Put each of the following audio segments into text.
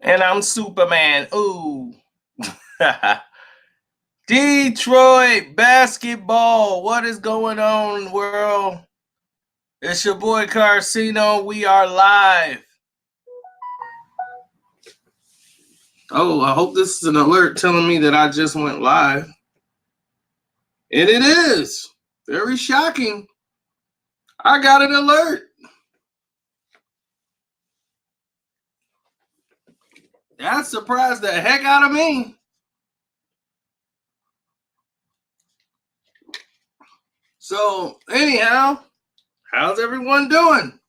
And I'm Superman. Ooh. Detroit basketball. What is going on, world? It's your boy Carcino. We are live. Oh, I hope this is an alert telling me that I just went live. And it is. Very shocking. I got an alert. That surprised the heck out of me. So, anyhow, how's everyone doing?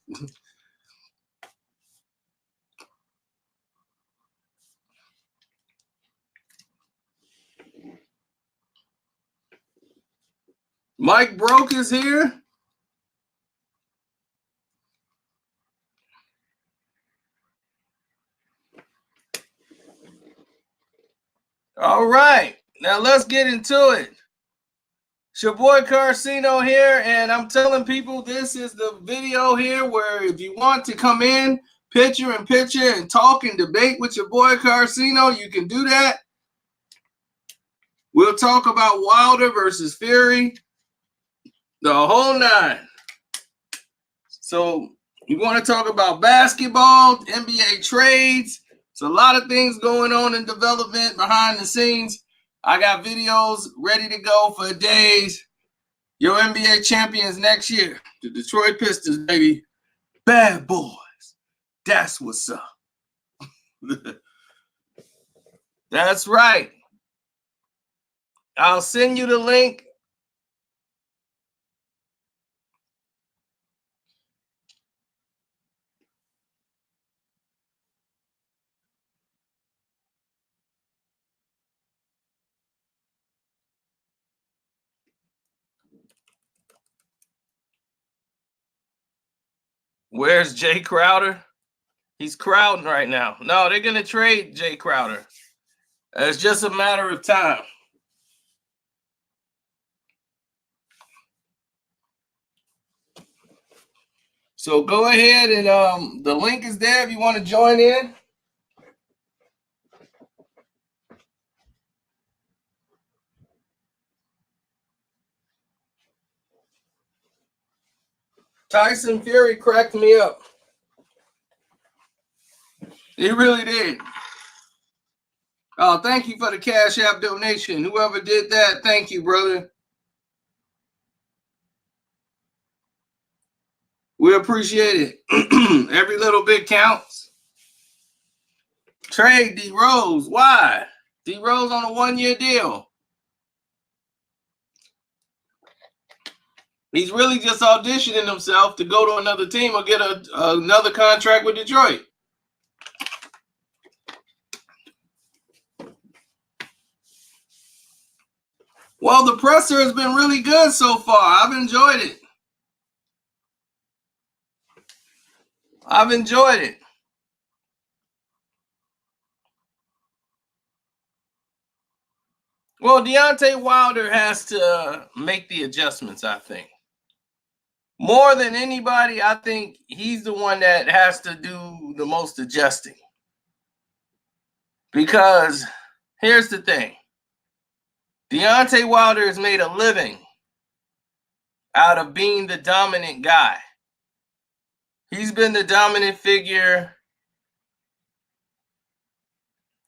Mike Broke is here. All right, now let's get into it. It's your boy Carcino here, and I'm telling people this is the video here where if you want to come in, picture and talk and debate with your boy Carcino, you can do that. We'll talk about Wilder versus Fury, the whole nine. So you want to talk about basketball, NBA trades. It's a lot of things going on in development behind the scenes. I got videos ready to go for days. Your NBA champions next year, the Detroit Pistons, baby. Bad boys. That's what's up. That's right. I'll send you the link. Where's Jay Crowder? He's crowding right now. No, they're going to trade Jay Crowder. It's just a matter of time. So go ahead and the link is there if you want to join in. Tyson Fury cracked me up. He really did. Oh, thank you for the Cash App donation. Whoever did that, thank you, brother. We appreciate it. Every little bit counts. Trade D Rose. Why? D Rose on a 1-year deal. He's really just auditioning himself to go to another team or get another contract with Detroit. Well, the presser has been really good so far. I've enjoyed it. Well, Deontay Wilder has to make the adjustments, I think. More than anybody, I think he's the one that has to do the most adjusting. Because here's the thing. Deontay Wilder has made a living out of being the dominant guy. He's been the dominant figure.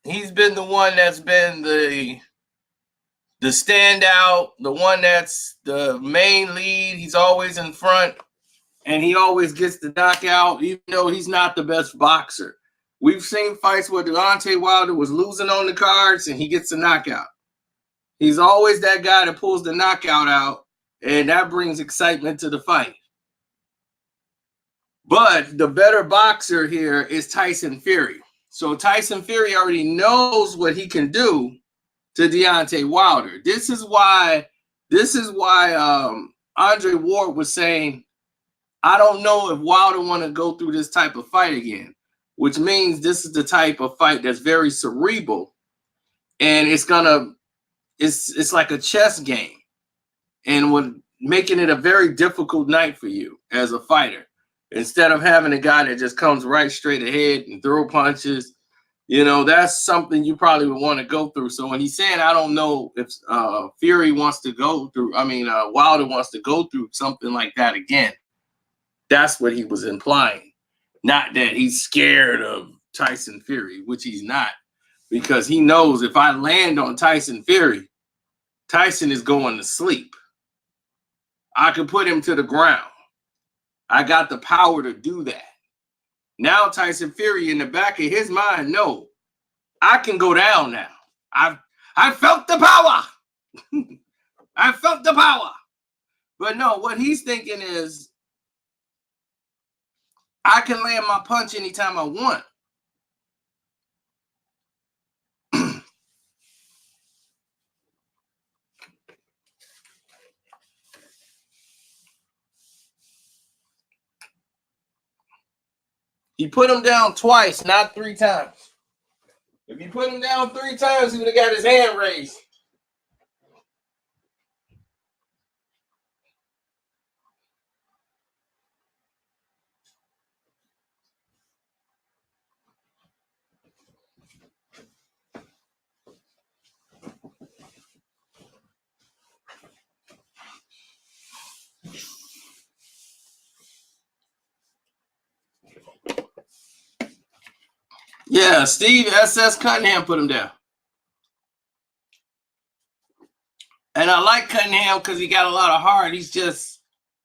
He's been the one that's been the standout, the one that's the main lead. He's always in front, and he always gets the knockout, even though he's not the best boxer. We've seen fights where Deontay Wilder was losing on the cards, and he gets the knockout. He's always that guy that pulls the knockout out, and that brings excitement to the fight. But the better boxer here is Tyson Fury. So Tyson Fury already knows what he can do to Deontay Wilder. This is why Andre Ward was saying, I don't know if Wilder want to go through this type of fight again, which means this is the type of fight that's very cerebral, and it's like a chess game, and would making it a very difficult night for you as a fighter. Instead of having a guy that just comes right straight ahead and throw punches, that's something you probably would want to go through. So when he's saying, I don't know if Fury wants to go through, Wilder wants to go through something like that again. That's what he was implying. Not that he's scared of Tyson Fury, which he's not, because he knows if I land on Tyson Fury, Tyson is going to sleep. I could put him to the ground. I got the power to do that. Now Tyson Fury in the back of his mind, no, I can go down now. I felt the power. I felt the power. But no, what he's thinking is, I can land my punch anytime I want. He put him down twice, not 3 times. If he put him down 3 times, he would have got his hand raised. Yeah, Steve S.S. Cunningham put him down. And I like Cunningham because he got a lot of heart. He's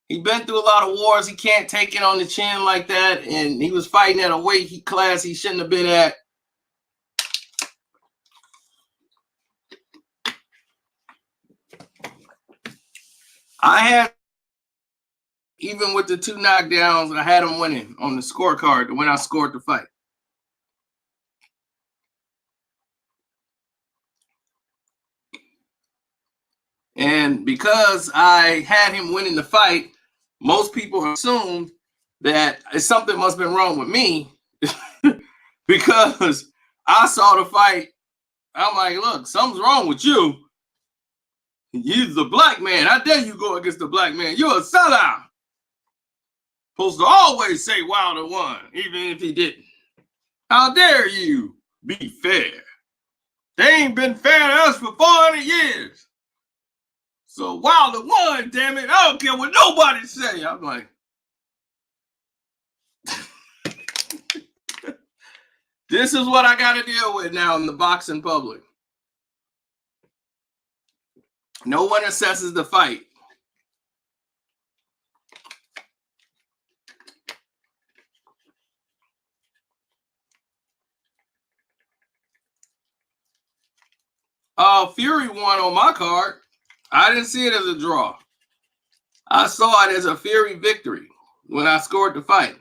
been through a lot of wars. He can't take it on the chin like that. And he was fighting at a weight class he shouldn't have been at. I had, even with the 2 knockdowns, I had him winning on the scorecard when I scored the fight. And because I had him winning the fight, most people assumed that something must have been wrong with me because I saw the fight. I'm like, look, something's wrong with you. You're the black man. How dare you go against the black man? You're a sellout. Supposed to always say Wilder won, even if he didn't. How dare you be fair? They ain't been fair to us for 400 years. So Wilder won, damn it. I don't care what nobody say. I'm like, this is what I got to deal with now in the boxing public. No one assesses the fight. Fury won on my card. I didn't see it as a draw. I saw it as a Fury victory when I scored the fight.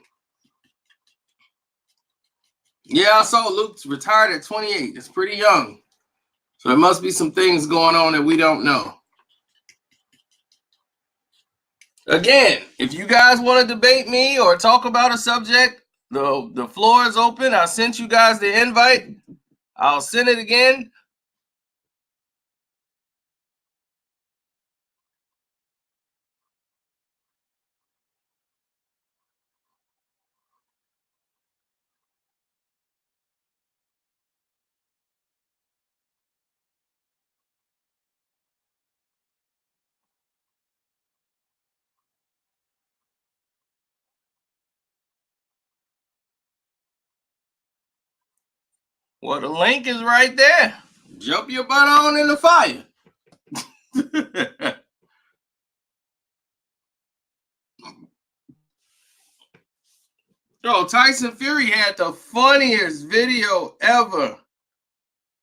Yeah, I saw Luke's retired at 28. It's pretty young. So there must be some things going on that we don't know. Again, if you guys want to debate me or talk about a subject, the floor is open. I sent you guys the invite. I'll send it again. Well, the link is right there. Jump your butt on in the fire. Yo, Tyson Fury had the funniest video ever.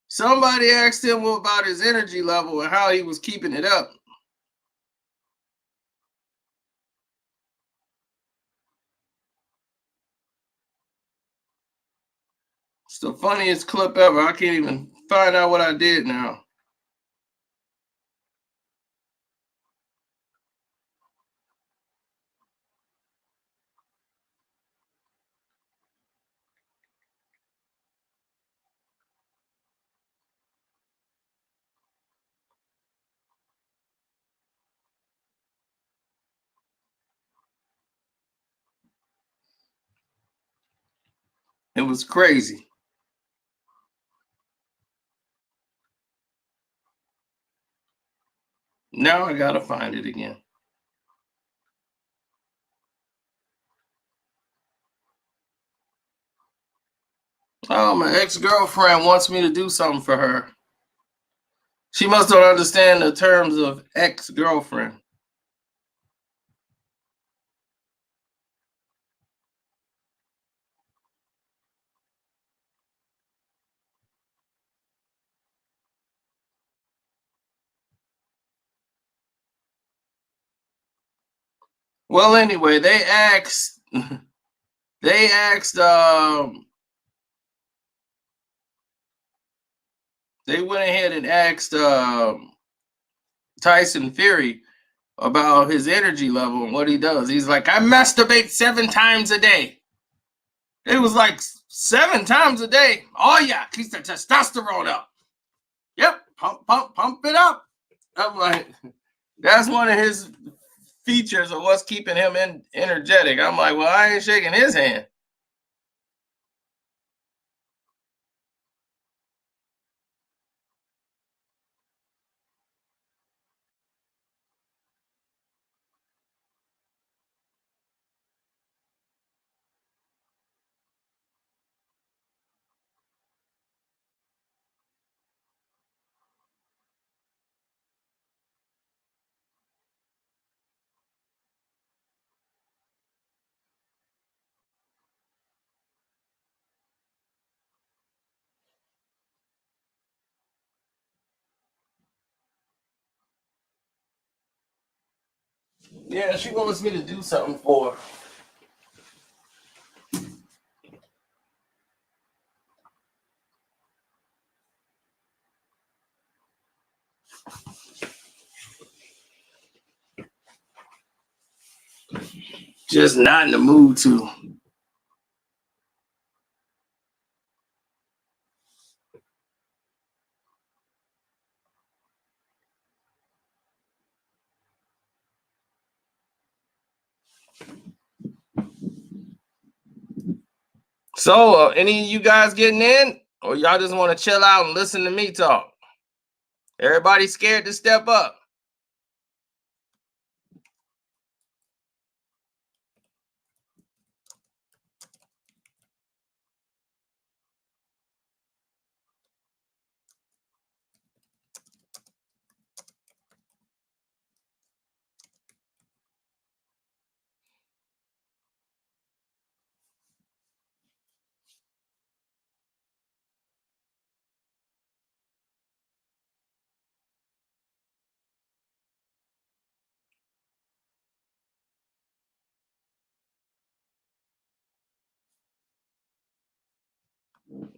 Somebody asked him about his energy level and how he was keeping it up. It's the funniest clip ever. I can't even find out what I did now. It was crazy. Now I gotta find it again. Oh, my ex-girlfriend wants me to do something for her. She must not understand the terms of ex-girlfriend. Well, anyway, they asked they asked they went ahead and asked Tyson Fury about his energy level and what he does. He's like, I masturbate 7 times a day. It was like 7 times a day. Oh yeah, keeps the testosterone up. Yep, pump it up. I'm like, that's one of his features of what's keeping him energetic. I'm like, well, I ain't shaking his hand. Yeah, she wants me to do something for her. Just not in the mood to. So, any of you guys getting in, or y'all just want to chill out and listen to me talk? Everybody scared to step up.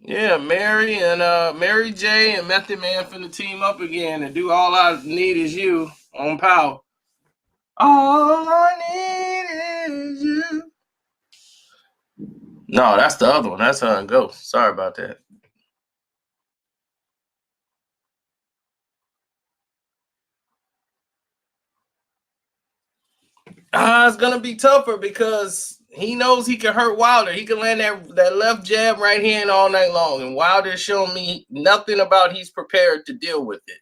Yeah, Mary and Mary J and Method Man finna team up again and do All I Need Is You on Power. All I need is you. No, that's the other one. That's Her and Ghost. Sorry about that. It's gonna be tougher because he knows he can hurt Wilder. He can land that left jab right hand all night long, and Wilder's shown me nothing about he's prepared to deal with it.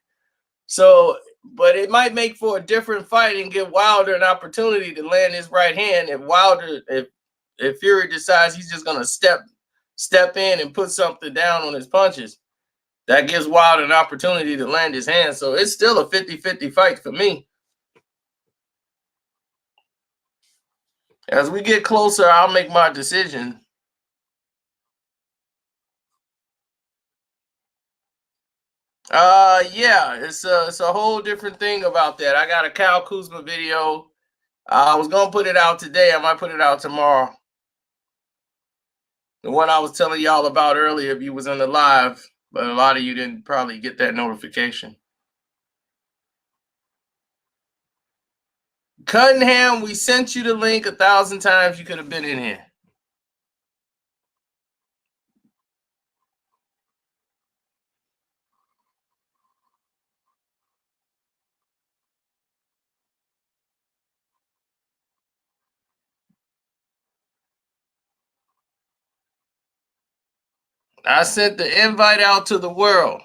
So, but it might make for a different fight and give Wilder an opportunity to land his right hand if Fury decides he's just gonna step in and put something down on his punches. That gives Wilder an opportunity to land his hand. So it's still a 50-50 fight for me. As we get closer, I'll make my decision. Yeah, it's a whole different thing about that. I got a Kyle Kuzma video. I was gonna put it out today. I might put it out tomorrow. The one I was telling y'all about earlier, if you was in the live, but a lot of you didn't probably get that notification. Cunningham, we sent you the link 1,000 times. You could have been in here. I sent the invite out to the world.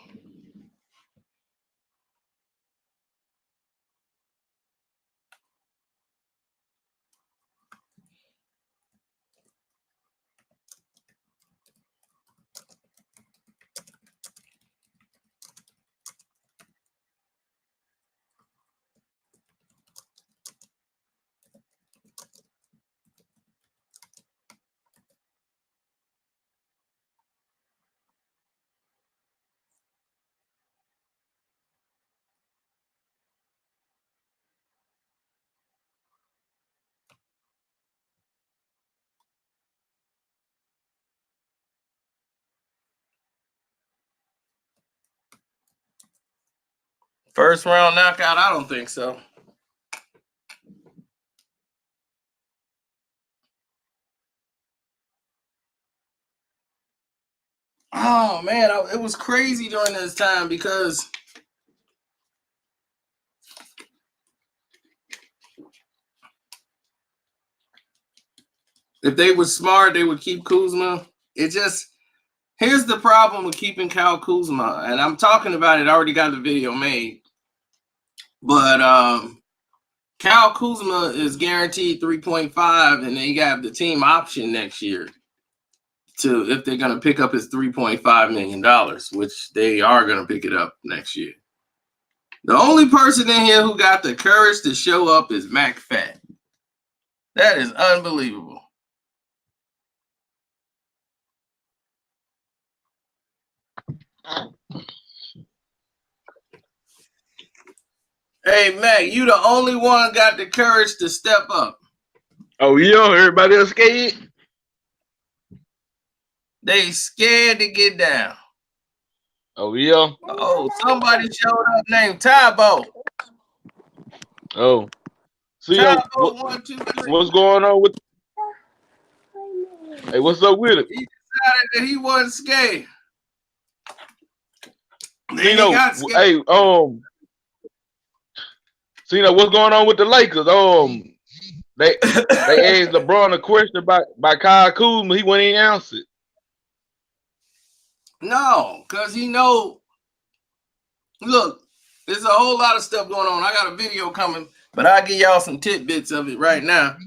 First round knockout? I don't think so. Oh man, it was crazy during this time because if they were smart, they would keep Kuzma. Here's the problem with keeping Kyle Kuzma, and I'm talking about it. I already got the video made, but Kyle Kuzma is guaranteed 3.5, and they got the team option next year to if they're going to pick up his $3.5 million, which they are going to pick it up next year. The only person in here who got the courage to show up is McFadden. That is unbelievable. Hey, Mac, you the only one got the courage to step up. Oh, yeah, everybody else scared? They scared to get down. Oh, yeah. Oh, somebody showed up named Tybo. Oh. See, Tybo, 1, 2, 3. What's going on with? Hey, what's up with it? He decided that he wasn't scared. Hey, what's going on with the Lakers? They asked LeBron a question about Kyle Kuzma. He wouldn't even answer it. No, because he know. Look, there's a whole lot of stuff going on. I got a video coming, but I'll give y'all some tidbits of it right now.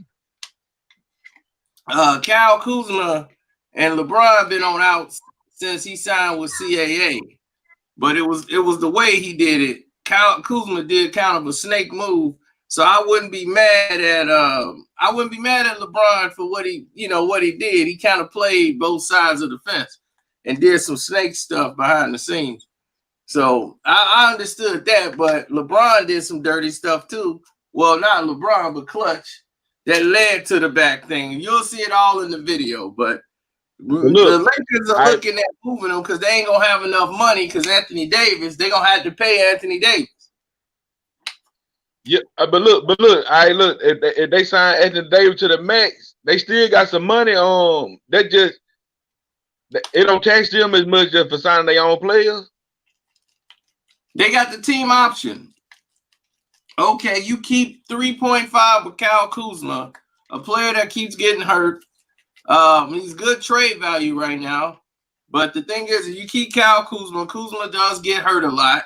Kyle Kuzma and LeBron been on outs since he signed with CAA, but it was the way he did it. Kyle Kuzma did kind of a snake move, so I wouldn't be mad at LeBron for what he did. He kind of played both sides of the fence and did some snake stuff behind the scenes. So I understood that, but LeBron did some dirty stuff too. Well, not LeBron, but Clutch, that led to the back thing. You'll see it all in the video, but the Lakers are looking at moving them because they ain't going to have enough money because Anthony Davis, they're going to have to pay Anthony Davis. Yeah, but look, if they sign Anthony Davis to the max, they still got some money on. It don't tax them as much just for signing their own players. They got the team option. Okay, you keep 3.5 with Kyle Kuzma, a player that keeps getting hurt. He's good trade value right now. But the thing is, if you keep Kyle Kuzma does get hurt a lot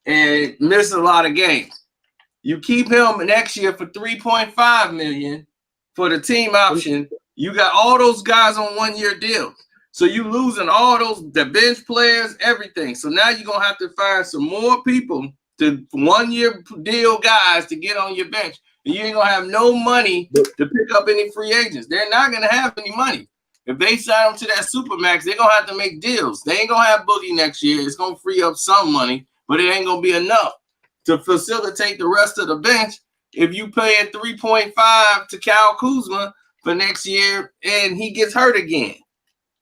and miss a lot of games. You keep him next year for $3.5 million for the team option. You got all those guys on 1-year deals. So you losing all the bench players, everything. So now you're going to have to find some more people to 1-year deal guys to get on your bench. And you ain't going to have no money to pick up any free agents. They're not going to have any money. If they sign them to that Supermax, they're going to have to make deals. They ain't going to have Boogie next year. It's going to free up some money, but it ain't going to be enough to facilitate the rest of the bench. If you paying 3.5 to Kyle Kuzma for next year and he gets hurt again.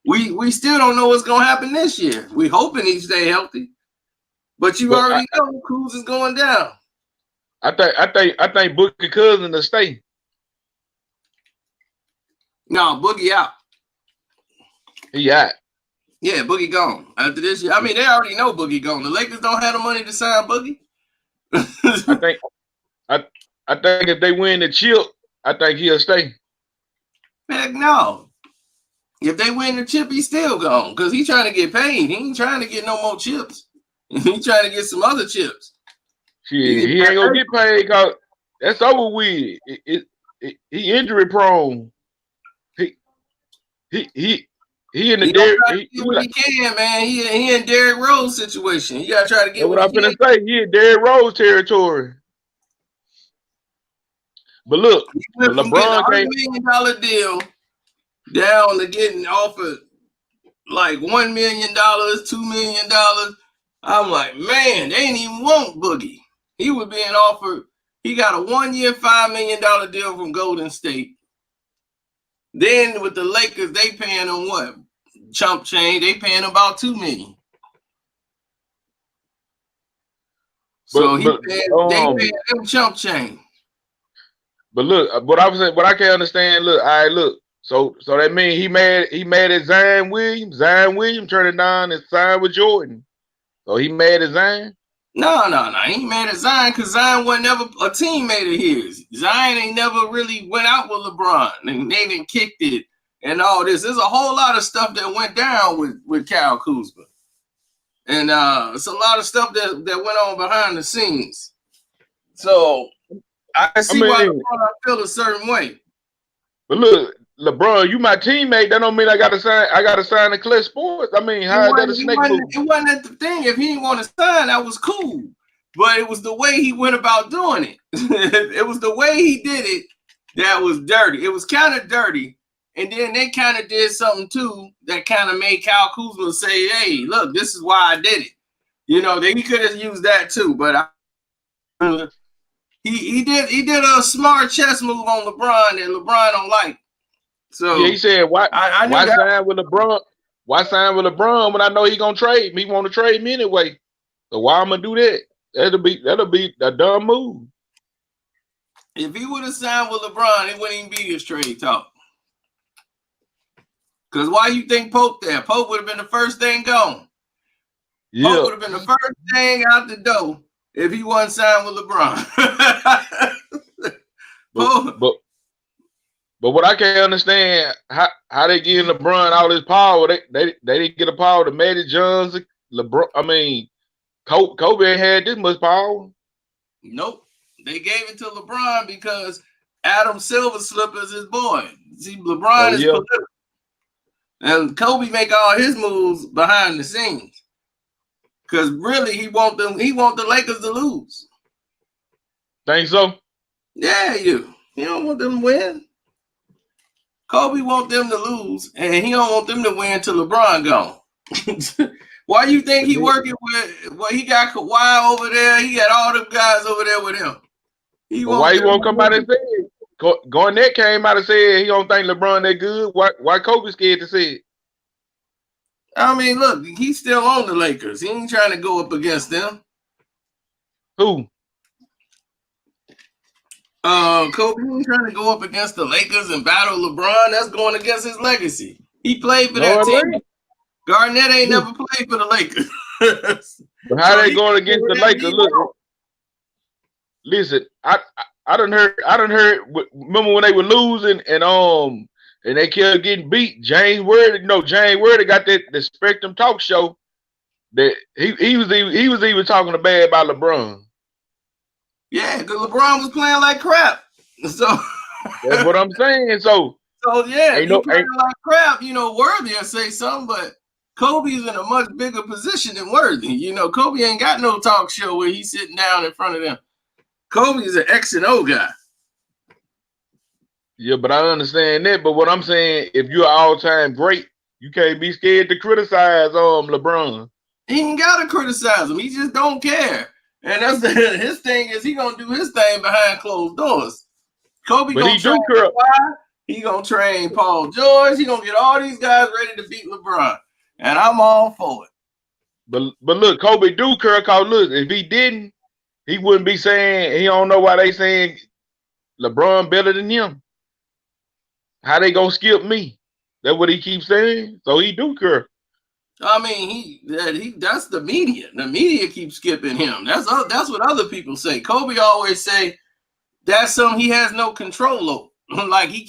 We still don't know what's going to happen this year. We hoping he stay healthy, but already know Kuz is going down. I think Boogie Cousins will stay. No, Boogie out. He out. Yeah, Boogie gone after this year. I mean, they already know Boogie gone. The Lakers don't have the money to sign Boogie. I think if they win the chip, I think he'll stay. Heck no. If they win the chip, he's still gone because he's trying to get paid. He ain't trying to get no more chips. He's trying to get some other chips. He ain't gonna get paid because that's over with. He injury prone. He in the Derrick. He can, man. He in Derrick Rose situation. You gotta try to get what I'm gonna say. He in Derrick Rose territory. But look, LeBron can't $1 million deal down to getting offered like $1 million, $2 million. I'm like, man, they ain't even want Boogie. He was being offered. He got a 1-year, $5 million deal from Golden State. Then with the Lakers, they paying him what? Chump change. They paying him about $2 million. So But they paid him chump change. But look, what I was saying, what I can't understand. Look, look. So that means he mad at Zion Williams. Zion Williams turned it down and signed with Jordan. So he mad at Zion. No. He ain't mad at Zion because Zion wasn't never a teammate of his. Zion ain't never really went out with LeBron and they didn't kicked it and all this. There's a whole lot of stuff that went down with Kyle Kuzma. And it's a lot of stuff that went on behind the scenes. So I see why LeBron feel a certain way. But look, LeBron, you my teammate. That don't mean I gotta sign the Clutch Sports. I mean, how is that a snake move? It wasn't the thing. If he didn't want to sign, that was cool. But it was the way he went about doing it. It was the way he did it that was dirty. It was kind of dirty. And then they kind of did something too that kind of made Kyle Kuzma say, "Hey, look, this is why I did it." You know, he could have used that too, but he did a smart chess move on LeBron that LeBron don't like. So yeah, he said, "Why sign with LeBron? Why sign with LeBron when I know he gonna trade me? He want to trade me anyway. So why I'm gonna do that? That'll be a dumb move." If he would have signed with LeBron, it wouldn't even be this trade talk. Because why you think Pope there? Pope would have been the first thing gone. Yeah. Pope would have been the first thing out the door if he wasn't signed with LeBron. But what I can't understand, how they giving LeBron all this power. They didn't get a power to Magic Johnson. LeBron, I mean, Kobe ain't had this much power. Nope. They gave it to LeBron because Adam Silver Slipper is his boy. See, LeBron is political. And Kobe make all his moves behind the scenes. Because really he want the Lakers to lose. Think so? Yeah, he don't want them to win. Kobe want them to lose, and he don't want them to win till LeBron gone. Why you think he working with? Well, he got Kawhi over there. He got all them guys over there with him. Why he won't come out and say it? Garnett came out and said he don't think LeBron that good. Why Kobe scared to say it? I mean, look, he's still on the Lakers. He ain't trying to go up against them. Who? Kobe ain't trying to go up against the Lakers and battle LeBron. That's going against his legacy. He played for that team. Garnett ain't never played for the Lakers. But how they going against the Lakers? Look, listen, I done heard. Remember when they were losing and they kept getting beat? James Worthy got the Spectrum Talk show that he was even talking bad about LeBron. Yeah, because LeBron was playing like crap. So that's what I'm saying. So yeah, playing like crap. Worthy will say something, but Kobe's in a much bigger position than Worthy. Kobe ain't got no talk show where he's sitting down in front of them. Kobe's an X and O guy. Yeah, but I understand that. But what I'm saying, if you're all-time great, you can't be scared to criticize LeBron. He ain't gotta criticize him. He just don't care. And that's his thing is he gonna do his thing behind closed doors. Kobe gonna train Kawhi. He gonna train Paul George. He gonna get all these guys ready to beat LeBron. And I'm all for it. But look, Kobe do care, cause look, if he didn't, he wouldn't be saying, he don't know why they saying LeBron better than him. How they gonna skip me? That's what he keeps saying. So he do care. I mean, that's the media. The media keeps skipping him. That's what other people say. Kobe always say that's something he has no control over. Like he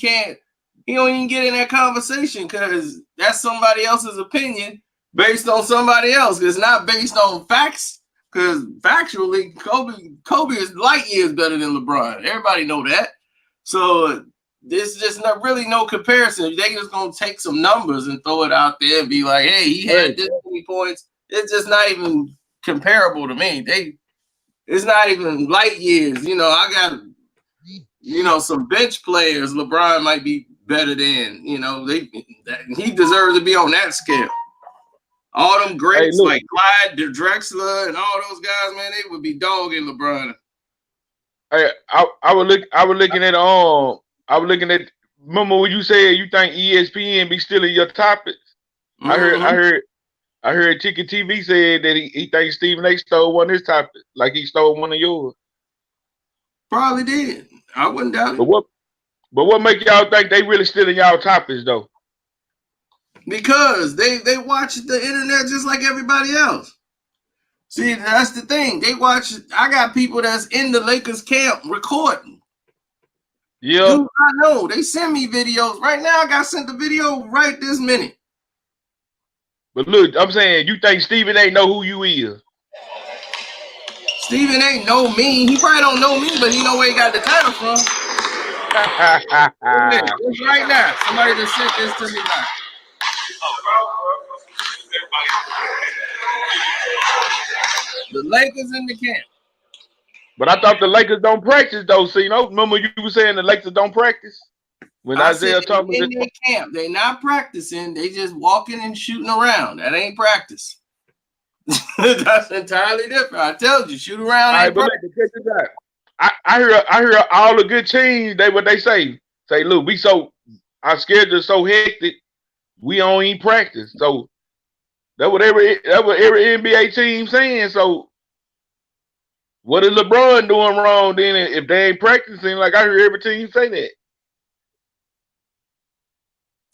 don't even get in that conversation because that's somebody else's opinion based on somebody else. It's not based on facts. Because factually, Kobe is light years better than LeBron. Everybody know that. So there's just not really no comparison. They just gonna take some numbers and throw it out there and be like, "Hey, he had this many points." It's just not even comparable to me. It's not even light years. I got some bench players. LeBron might be better than. He deserves to be on that scale. All them greats like Clyde Drexler and all those guys, man, they would be dogging LeBron. Hey, I was looking at remember when you said you think ESPN be stealing your topics? Mm-hmm. I heard I heard Ticket TV said that he thinks Stephen A stole one of his topics, like he stole one of yours. Probably did. I wouldn't doubt it. But what make y'all think they really stealing y'all topics though? Because they watch the internet just like everybody else. See, that's the thing. They watch. I got people that's in the Lakers camp recording. Yeah. Dude, I know. They send me videos. Right now, I got sent the video right this minute. But look, I'm saying, you think Stephen A know who you is? Stephen A know me. He probably don't know me, but he know where he got the title from. It's right now. Somebody just sent this to me now. The Lakers in the camp. But I thought the Lakers don't practice though. So you know, remember you were saying the Lakers don't practice? When Isaiah told me in their camp, they not practicing, they just walking and shooting around. That ain't practice. That's entirely different. I told you, shoot around. All right, but I hear all the good teams, what they say. Say, look, our schedule's so hectic, we don't even practice. So that what every NBA team saying. So what is LeBron doing wrong then if they ain't practicing? Like I hear every team say that.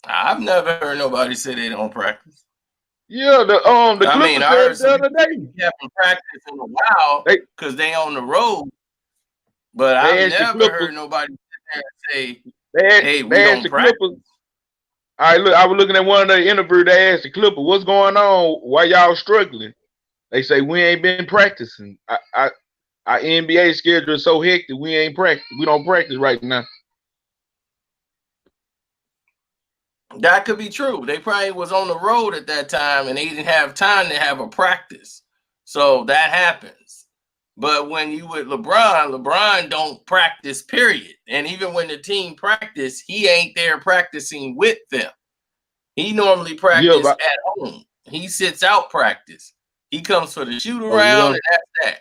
I've never heard nobody say they don't practice. Yeah, the Clippers said the other day. They haven't practiced in a while because they on the road. But I've never heard nobody say, "Hey, we don't practice." All right, look, I was looking at one of the interviews. They asked the Clippers, "What's going on? Why y'all struggling?" They say, "We ain't been practicing. Our NBA schedule is so hectic. We ain't practice. We don't practice right now." That could be true. They probably was on the road at that time and they didn't have time to have a practice. So that happens. But when you with LeBron don't practice, period. And even when the team practice, he ain't there practicing with them. He normally practice at home. He sits out practice. He comes for the shoot around and that's that.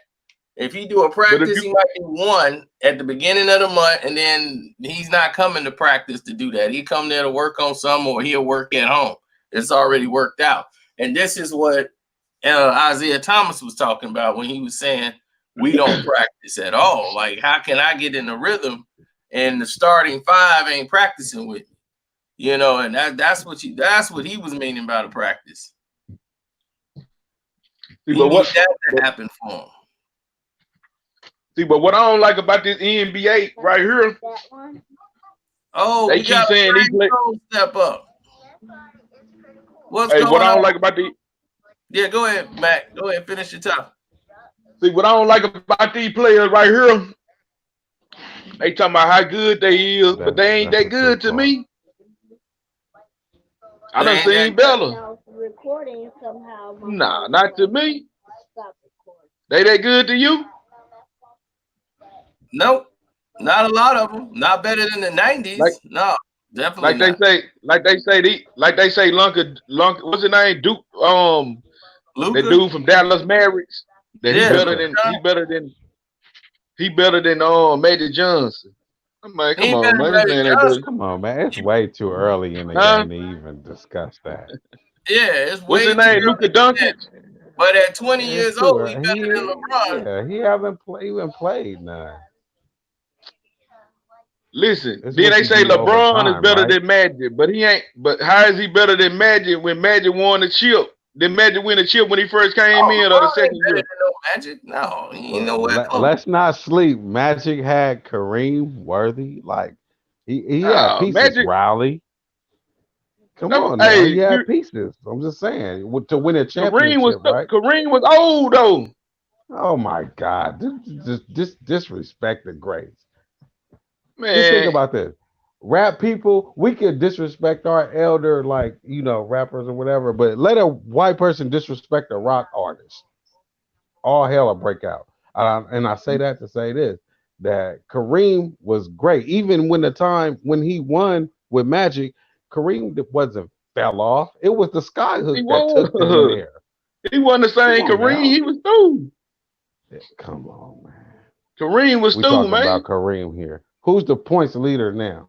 If he do a practice, he might do one at the beginning of the month, and then he's not coming to practice to do that. He come there to work on some, or he'll work at home. It's already worked out. And this is what Isaiah Thomas was talking about when he was saying we don't practice at all. Like, how can I get in the rhythm and the starting five ain't practicing with me? You know, and that's what he was meaning by the practice. He needs that to happen for him. See, but what I don't like about this NBA right here, they keep saying he play step up. What I don't like about the go ahead, Matt. Go ahead, finish your top. See, what I don't like about these players right here, they talking about how good they is, but they ain't that good to me. I done seen better. Nah, not to me. They that good to you? Nope, not a lot of them. Not better than the 90s. No, definitely not. Like they say, Lunka, what's his name? Duke, Luka? The dude from Dallas Mavericks. That he better than Magic Johnson. I'm like, come on, man. Come on, man. It's way too early in the game to even discuss that. Yeah, it's way what's his name? Luka Doncic. But at 20 years old, he's better than LeBron. Yeah, he haven't even played now. Listen, then they say LeBron is better than Magic, but he ain't. But how is he better than Magic when Magic won the chip? Did Magic win the chip when he first came in, or the second year? Magic? No, he ain't nowhere. Let's not sleep. Magic had Kareem, Worthy, like he had pieces. Magic, Riley. Come on, man. He had pieces. I'm just saying to win a championship, right? Kareem was old though. Oh my God! Just disrespect the greats. Man, just think about this. Rap people, we could disrespect our elder, like, you know, rappers or whatever, but let a white person disrespect a rock artist. All hell will break out. And I say that to say this, that Kareem was great. Even when the time when he won with Magic, Kareem wasn't fell off. It was the skyhook that took him in there. He wasn't the same Kareem. He was through. Yeah, come on, man. Kareem was through, man. We talking about Kareem here. Who's the points leader now?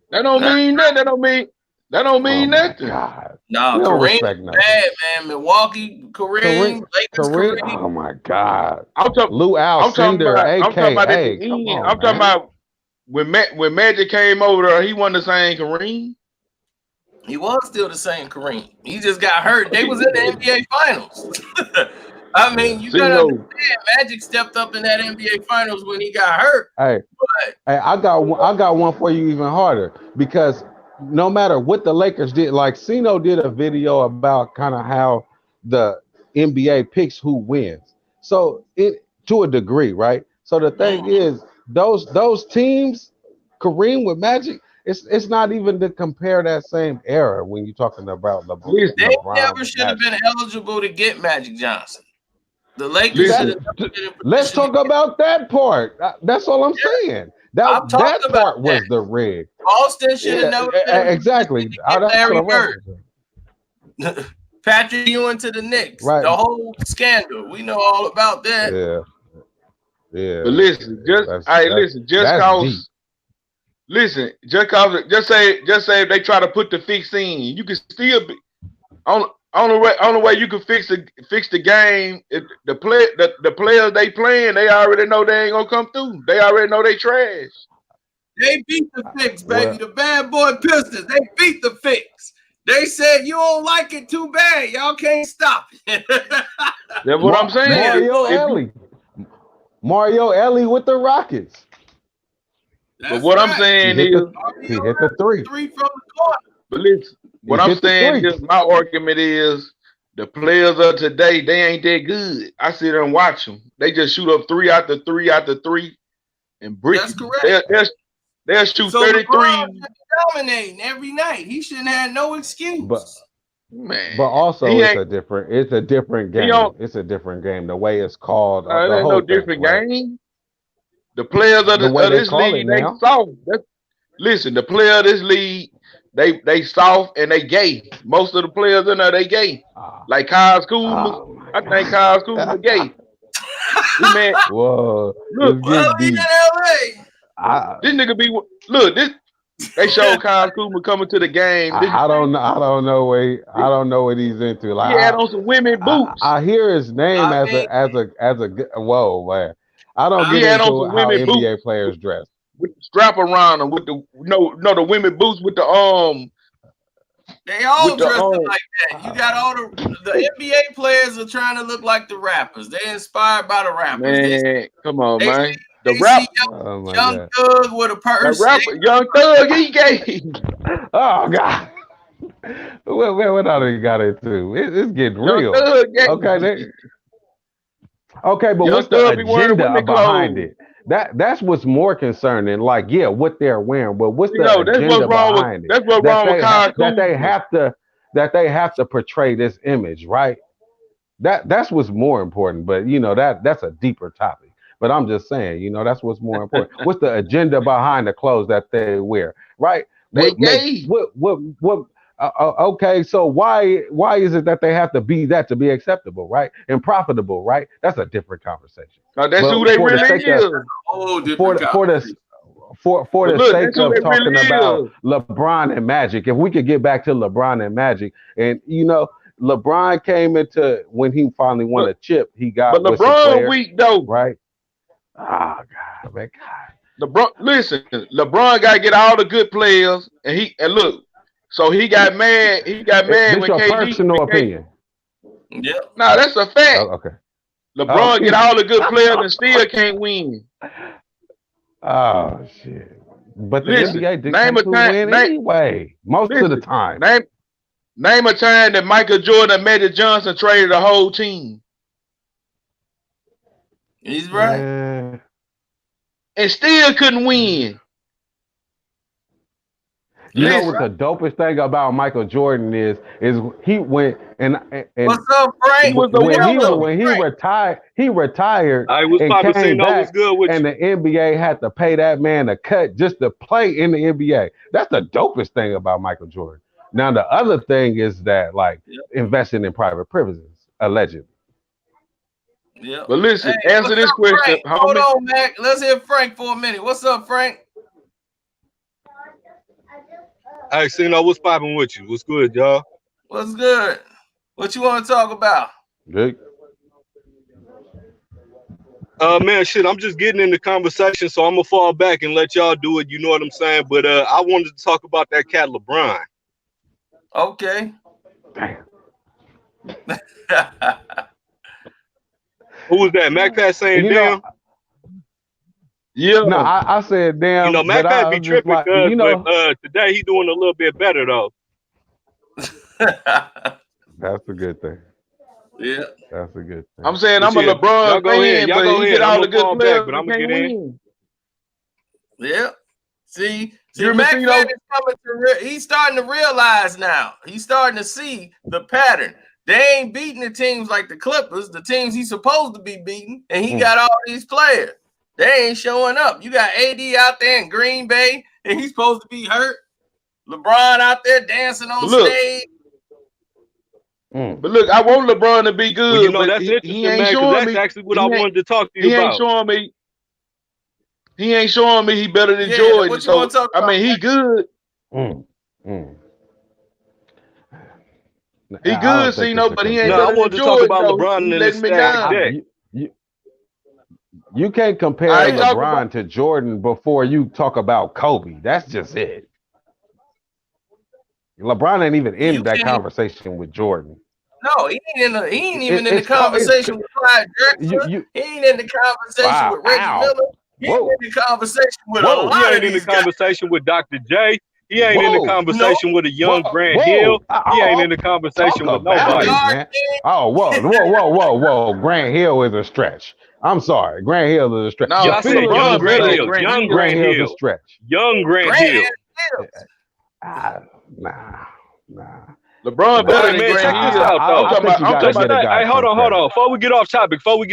That don't mean that. That don't mean That don't mean my nothing. God. Nah, We don't Kareem respect is nothing. bad, man. Milwaukee, Kareem, Lakers, Kareem. Kareem. Oh my God. I'm talking. Lou I'm talking Alcindor, about. I'm talking about at the AKA. Come end. on, I'm talking man. about when Magic came over there. He wasn't the same Kareem. He was still the same Kareem. He just got hurt. They was in the NBA Finals. I mean, you See, gotta no. understand, Magic stepped up in that NBA Finals when he got hurt. Hey, But hey, I got one for you even harder because no matter what the Lakers did, like Cino did a video about kind of how the NBA picks who wins. So it to a degree, right? So the thing is, those teams, Kareem with Magic, it's not even to compare that same era when you're talking about Listen, they LeBron never with should have Magic. been eligible to get Magic Johnson. The Lakers Listen. should have never been in Let's position talk to get. about that part. That's all I'm saying. I'm talking That about part was the rig. Austin should have Yeah, never been in position exactly. to That's get what Larry I'm Bird. referencing. Patrick Ewing to the Knicks. Right. The whole scandal. We know all about that. Yeah. Yeah. But listen, listen, just cause. Listen, just say if they try to put the fix in, you can still be only way you can fix the game. If the players they playing, they already know they ain't gonna come through. They already know they trash. They beat the fix, baby. The bad boy Pistons. They beat the fix. They said you don't like it too bad. Y'all can't stop it. That's what I'm saying. Mario Ellie with the Rockets. But what I'm saying is he hit the three from the corner. But listen, what I'm saying is my argument is the players of today, they ain't that good. I sit there and watch them. They just shoot up 3 after 3 after 3 and brick. That's correct. They'll shoot so 33. Dominating every night. He shouldn't have no excuse. But also it's a different game. It's a different game. The way it's called. It ain't no different game. The players of this league, they soft. Listen, the player of this league, they soft and they gay. Most of the players in there, they gay. Like Kyle Kuzma, I think Kyle Kuzma gay. This man, whoa, look, in LA. This nigga be this. They showed Kyle Kuzma coming to the game. I don't know what he's into. Like, he had on some women boots. I hear his name as a whoa, man. I don't get into how NBA boots players dress. With the strap around them, with the the women boots with the They all dress like that. You got all the NBA players are trying to look like the rappers. They're inspired by the rappers. Man, come on, man. The rapper, Young Thug with a purse. The rapper, Young Thug, he gay. Oh God. What all he got into? It's getting real. Okay, but what's the agenda behind it? That's what's more concerning. Like, yeah, what they're wearing, but what's the agenda behind it? That's what's wrong with Kyle Kuzma. That they have to portray this image, right? That's what's more important. But that's a deeper topic. But I'm just saying, that's what's more important. What's the agenda behind the clothes that they wear, right? Okay, so why is it that they have to be that to be acceptable, right? And profitable, right? That's a different conversation. That's who they really is. For the sake of talking about LeBron and Magic, if we could get back to LeBron and Magic, and LeBron came into when he finally won a chip, he got. But LeBron weak though, right? Oh God, man, LeBron, listen, LeBron got to get all the good players, and look. So he got mad. He got mad when KD. Your personal opinion. Yeah. No, that's a fact. Oh, okay. LeBron get all the good players and still can't win. Oh shit! But the NBA didn't win anyway. Most of the time. Name a time that Michael Jordan and Magic Johnson traded the whole team. He's right. And still couldn't win. You know what the dopest thing about Michael Jordan is he went and what's up, Frank? When he retired. I was probably saying that was good with and the NBA had to pay that man a cut just to play in the NBA. That's the dopest thing about Michael Jordan. Now the other thing is that investing in private privileges, allegedly. Yeah. But listen, answer this question. Hold on, Mac. Let's hear Frank for a minute. What's up, Frank? Hey, Cino, what's popping with you? What's good, y'all? What's good? What you want to talk about? Jake? Man, shit, I'm just getting in the conversation, so I'm gonna fall back and let y'all do it. You know what I'm saying? But I wanted to talk about that cat LeBron. Okay. Damn. Who was that? MacPat saying You know, damn? Yeah. no, I said damn. You know, but MacPat I be was just tripping, like, cuz, you know, but today he doing a little bit better though. that's a good thing. Yeah. That's a good thing. I'm saying But I'm a yeah, y'all LeBron go ahead. fan, Y'all but go he ahead. get I'm all gonna the good fall back, players, but but I'm he gonna can't get in. win. Yeah. See, You hear me, Mac Cino? Fat is coming to he's starting to realize now. He's starting to see the pattern. They ain't beating the teams like the Clippers, the teams he's supposed to be beating, and he got all these players. They ain't showing up. You got AD out there in Green Bay, and he's supposed to be hurt. LeBron out there dancing on stage. But look, I want LeBron to be good, Well, you know, but that's he interesting, ain't man, because showing that's me. actually what I wanted to talk to you He ain't about. showing me. He ain't showing me he better than Yeah, Jordan. what you want to So talk I about? mean, he good. He good, Cino, but he ain't No, I better than wanted to talk Jordan. about Though LeBron he and the letting me stack down. deck. You can't compare I ain't talking LeBron about. to Jordan before you talk about Kobe. That's just it. LeBron ain't even in that conversation with Jordan. No, he ain't even in the conversation with Clyde Drexler. He ain't in the conversation with Reggie Miller. He ain't in the conversation with a lot He ain't of in the these guys. conversation with Dr. J. He ain't in the conversation with a young Grant Hill. Hill. He ain't in the conversation with nobody. Man. Oh, whoa. Grant Hill is a stretch. I'm sorry. Grant Hill is a stretch. No, I said young Grant Hill. Young Grant Hill's Hill. a stretch. Young Grant Hill. Nah. LeBron better Hey, than man, check Grant this Hill. out, though. I'm talking about. Hey, hold on. Before we get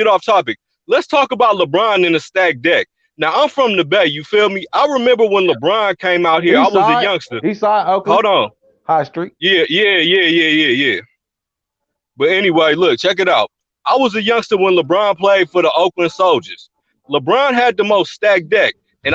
off topic, let's talk about LeBron in the stack deck. Now, I'm from the Bay, you feel me? I remember when LeBron came out here, I was a youngster. Eastside, Oakland. Hold on. High Street. Yeah. But anyway, look, check it out. I was a youngster when LeBron played for the Oakland Soldiers. LeBron had the most stacked deck. And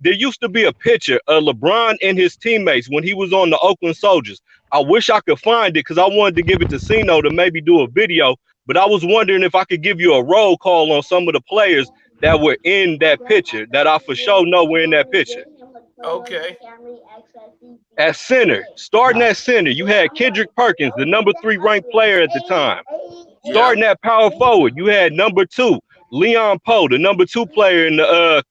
there used to be a picture of LeBron and his teammates when he was on the Oakland Soldiers. I wish I could find it because I wanted to give it to Cino to maybe do a video. But I was wondering if I could give you a roll call on some of the players that were in that picture that I for sure know were in that picture. Okay. At center, starting at center, you had Kendrick Perkins, the number 3 ranked player at the time. Starting at power forward, you had number 2, Leon Poe, the number 2 player in the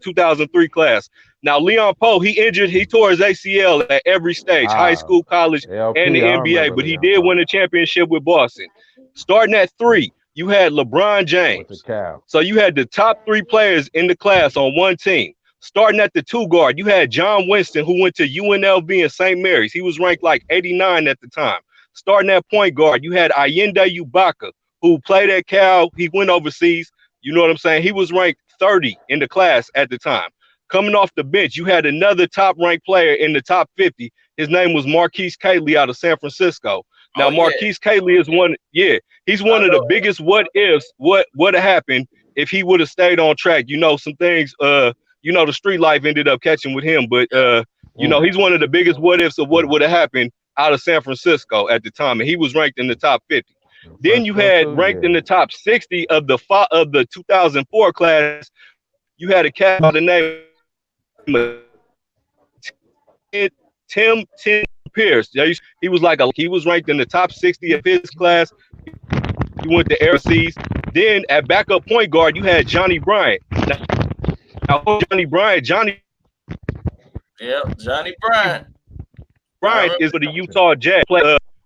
2003 class. Now Leon Poe, he tore his ACL at every stage, high school, college, and the NBA, but he did win a championship with Boston. Starting at 3, you had LeBron James. So you had the top 3 players in the class on one team. Starting at the 2 guard, you had John Winston, who went to UNLV and St. Mary's. He was ranked like 89 at the time. Starting at point guard, you had Allende Ibaka, who played at Cal. He went overseas. You know what I'm saying? He was ranked 30 in the class at the time. Coming off the bench, you had another top-ranked player in the top 50. His name was Marquise Cayley out of San Francisco. Now, Marquise Cayley is he's one of the biggest what-ifs. What would have happened if he would have stayed on track? You know, some things, the street life ended up catching with him. But, he's one of the biggest what-ifs of what would have happened out of San Francisco at the time. And he was ranked in the top 50. Then you had ranked in the top 60 of the 2004 class. You had a cat by the name of Tim Pierce. He was ranked in the top 60 of his class. He went to Air-Seas. Then at backup point guard, you had Johnny Bryant. Now Johnny Bryant. Johnny Bryant. Bryant is for the Utah Jazz.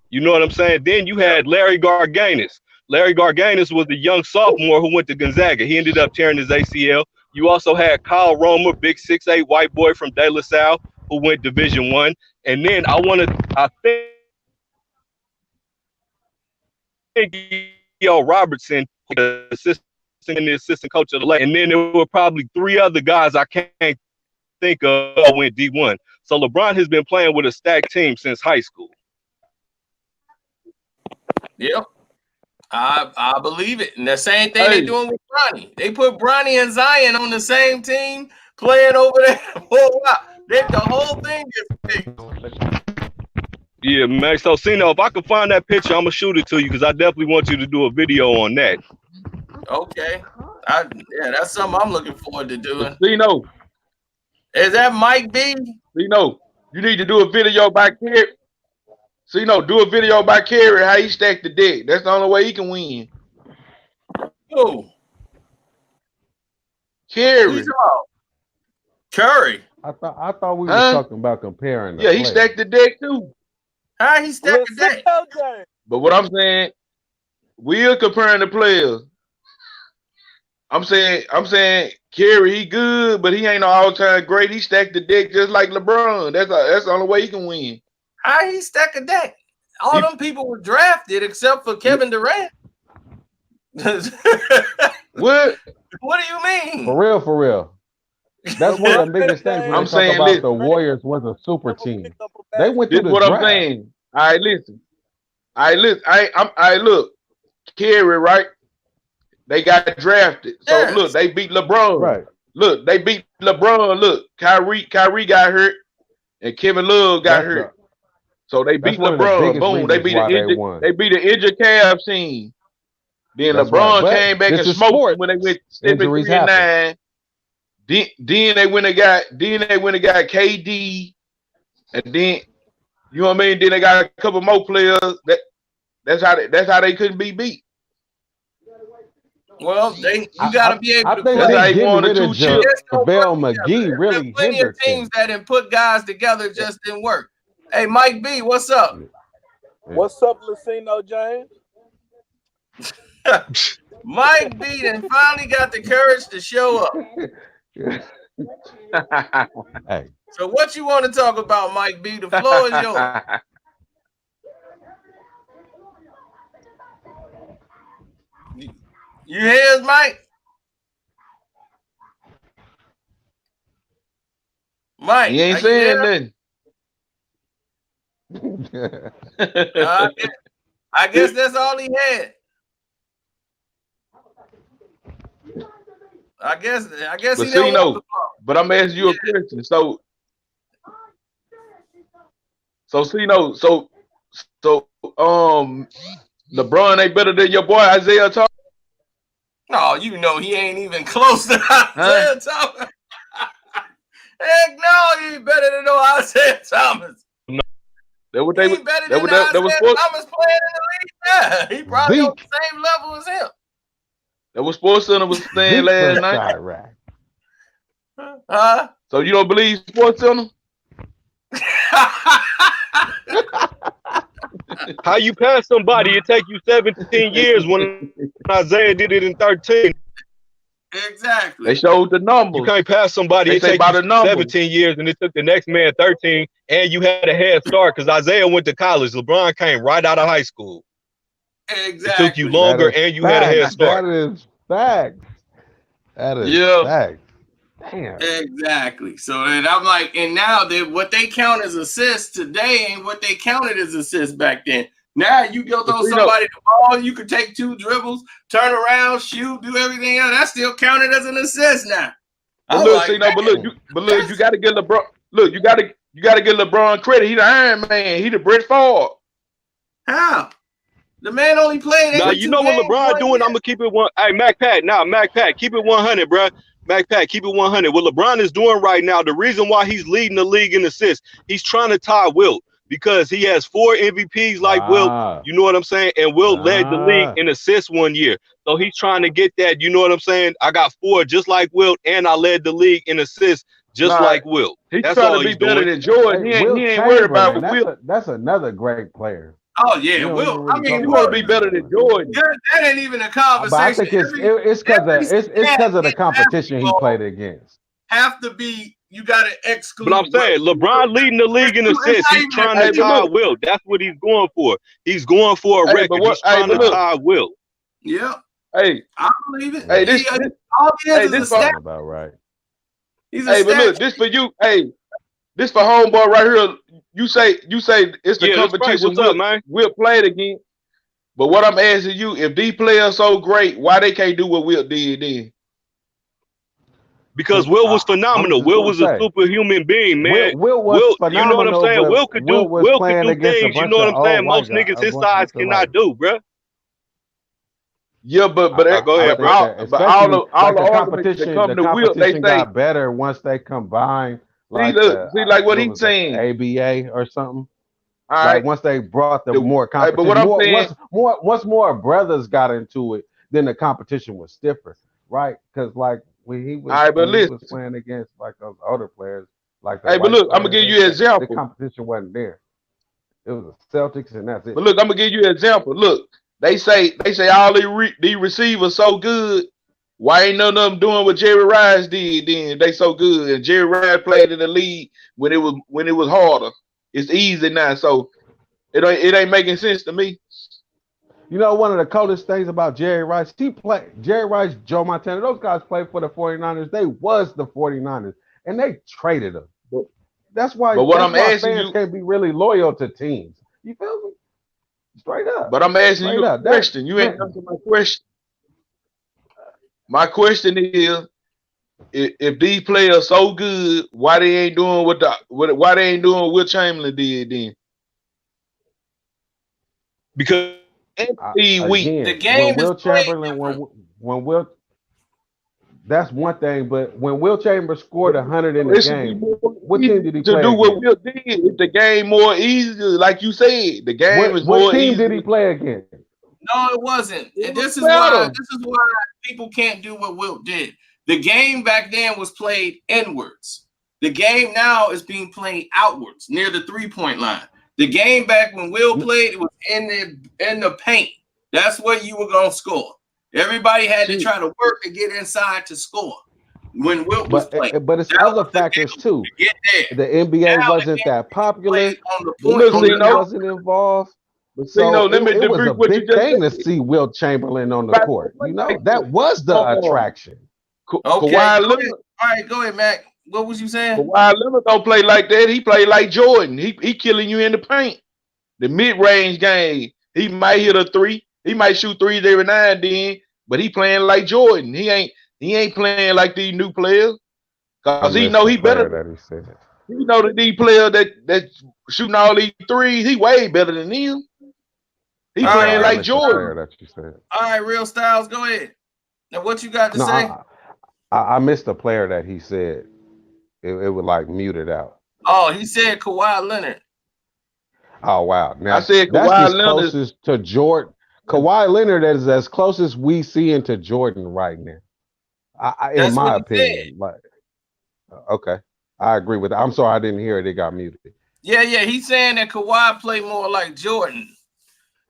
You know what I'm saying? Then you had Larry Garganis. Larry Garganis was the young sophomore who went to Gonzaga. He ended up tearing his ACL. You also had Kyle Romer, big 6'8" white boy from De La Salle, who went Division I. And then I think Robertson, the assistant coach of the Lakers. And then there were probably 3 other guys I can't think of who went D1. So LeBron has been playing with a stacked team since high school. Yep. I believe it. And the same thing they're doing with Bronny. They put Bronny and Zion on the same team, playing over there for a while. The whole thing is fixed. Yeah, man. So, Cino, if I can find that picture, I'm gonna shoot it to you because I definitely want you to do a video on that. Okay. Yeah, that's something I'm looking forward to doing. Cino. Is that Mike B? Cino, you need to do a video by Kerry. Cino, do a video by Kerry how he stacked the deck. That's the only way he can win. Who? Kerry. Curry. I thought we were talking about comparing. Yeah, he stacked the deck too. How he stacked the deck? But what I'm saying, we're comparing the players. I'm saying Kerry, he good, but he ain't no all-time great. He stacked the deck just like LeBron. That's the only way he can win. How he stacked a deck? All them people were drafted except for Kevin Durant. What? What do you mean? For real. That's one of the biggest things when I'm saying about the Warriors was a super team. They went through the what draft. I'm saying. All right, listen. I look, Kerry, right? They got drafted. So yes. Look, they beat LeBron. Right. Look, they beat LeBron. Look, Kyrie got hurt, and Kevin Love got hurt. So they beat LeBron. Boom. They beat the injured Cavs team. Then that's LeBron came back and smoked when they went 7-3-9. Then they went and got KD, and then you know what I mean. Then they got a couple more players. That's how they couldn't be beat. Well, you gotta be able to. I think they getting rid of JaVale McGee really hindered plenty of teams that didn't put guys together just didn't work. Hey, Mike B, what's up? What's up, Lucino James? Mike B then finally got the courage to show up. Hey. So what you want to talk about, Mike B? The floor is yours. You hear us, Mike? Mike, he ain't saying nothing. I guess that's all he had. I guess but he don't know. But I'm asking you a question. So Cino, so LeBron ain't better than your boy Isaiah Thomas? No, you know he ain't even close to Isaiah Thomas. Heck no, he ain't better than no Isaiah Thomas. No. That what they he better than Isaiah Thomas playing in the league. Yeah, he probably on the same level as him. That was SportsCenter was saying last night. So you don't believe SportsCenter? How you pass somebody? It take you 17 years when Isaiah did it in 13. Exactly. They showed the numbers. You can't pass somebody. It take you 17 years, and it took the next man 13, and you had a head start because Isaiah went to college. LeBron came right out of high school. Exactly. It took you longer, and you had a head start. That is fact. That is fact. Damn. Exactly. So, and I'm like, and now what they count as assists today ain't what they counted as assists back then. Now you go throw somebody the ball, you could take 2 dribbles, turn around, shoot, do everything else. That's still counted as an assist now. But look, you got to get LeBron. Look, you got to get LeBron credit. He the Iron Man. He the Brett Favre. How? The man only played. Now you know what LeBron doing. I'm gonna keep it one. Hey, Mac Pat, keep it 100, bro. Mac Pat, keep it 100. What LeBron is doing right now, the reason why he's leading the league in assists, he's trying to tie Wilt because he has 4 MVPs like Wilt. You know what I'm saying? And Wilt led the league in assists one year, so he's trying to get that. You know what I'm saying? I got 4 just like Wilt, and I led the league in assists just like Wilt. That's trying to be better than Jordan. He ain't worried about Wilt. That's another great player. Oh yeah, Wilt. I mean, you want to be better than Jordan. That ain't even a conversation. But I think it's because of the competition he played against. Have to be. You got to exclude. But I'm saying LeBron leading the league in assists. He's trying to tie Wilt. That's what he's going for. He's going for a record. He's trying to tie Wilt. Yeah. Hey, I believe it. Hey, this about right. Hey, but look, this for you. Hey, this for homeboy right here. You say it's the competition. What's up, man? We'll play it again. But what I'm asking you, if these players so great, why they can't do what Wilt did then? Because Will was phenomenal. Will was a superhuman being, man. Will was phenomenal. You know what I'm saying? Will could do things. You know what I'm saying? Most niggas his size cannot do, bro. Yeah, but go ahead, bro. But all the competition, come to Will, they say got better once they combine. Like like what he's saying, ABA or something. All like right. Once they brought the more competition, but what I'm saying, once more brothers got into it, then the competition was stiffer, right? Because like when he was playing against like those older players, like but look, I'm gonna give you an example. The competition wasn't there. It was the Celtics, and that's it. But look, I'm gonna give you an example. Look, they say all these receivers so good. Why ain't none of them doing what Jerry Rice did? Then they so good, and Jerry Rice played in the league when it was harder. It's easy now, so it ain't making sense to me. You know, one of the coolest things about Jerry Rice, Jerry Rice, Joe Montana, those guys played for the 49ers. They was the 49ers, and they traded them. That's why. But what I'm asking fans can't be really loyal to teams. You feel me? Straight up. But I'm asking you a question. You ain't answering my question. My question is, if these players so good, why they ain't doing what Will Chamberlain did then? Because the game Will Chamberlain when Will. That's one thing, but when Will Chamberlain scored 100 in the game, what team did he play? To do what Will did, it's the game more easy, like you said. The game was more easy. What team did he play against? No, it wasn't. And this is why people can't do what Wilt did. The game back then was played inwards. The game now is being played outwards, near the 3-point line. The game back when Will played, it was in the paint. That's where you were gonna score. Everybody had to try to work to get inside to score. When Wilt was playing, but it's other factors too. The NBA wasn't that popular. On the point, wasn't involved. So it was a big thing to see Will Chamberlain on the court. You know, that was the attraction. Okay. All right, go ahead, Mac. What was you saying? Kawhi Leonard don't play like that. He play like Jordan. He killing you in the paint. The mid-range game, he might hit a three. He might shoot threes every now and then, but he playing like Jordan. He ain't playing like these new players. Cause he know he better. He know that these players that shooting all these threes, he way better than them. He playing like Jordan. All right, Real Styles, go ahead. Now, what you got to say? I missed the player that he said. It was like muted out. Oh, he said Kawhi Leonard. Oh wow! Now I said Kawhi Leonard closest to Jordan. Kawhi Leonard is as close as we see into Jordan right now. In my opinion, like okay, I agree with that. I'm sorry I didn't hear it. It got muted. Yeah. He's saying that Kawhi played more like Jordan.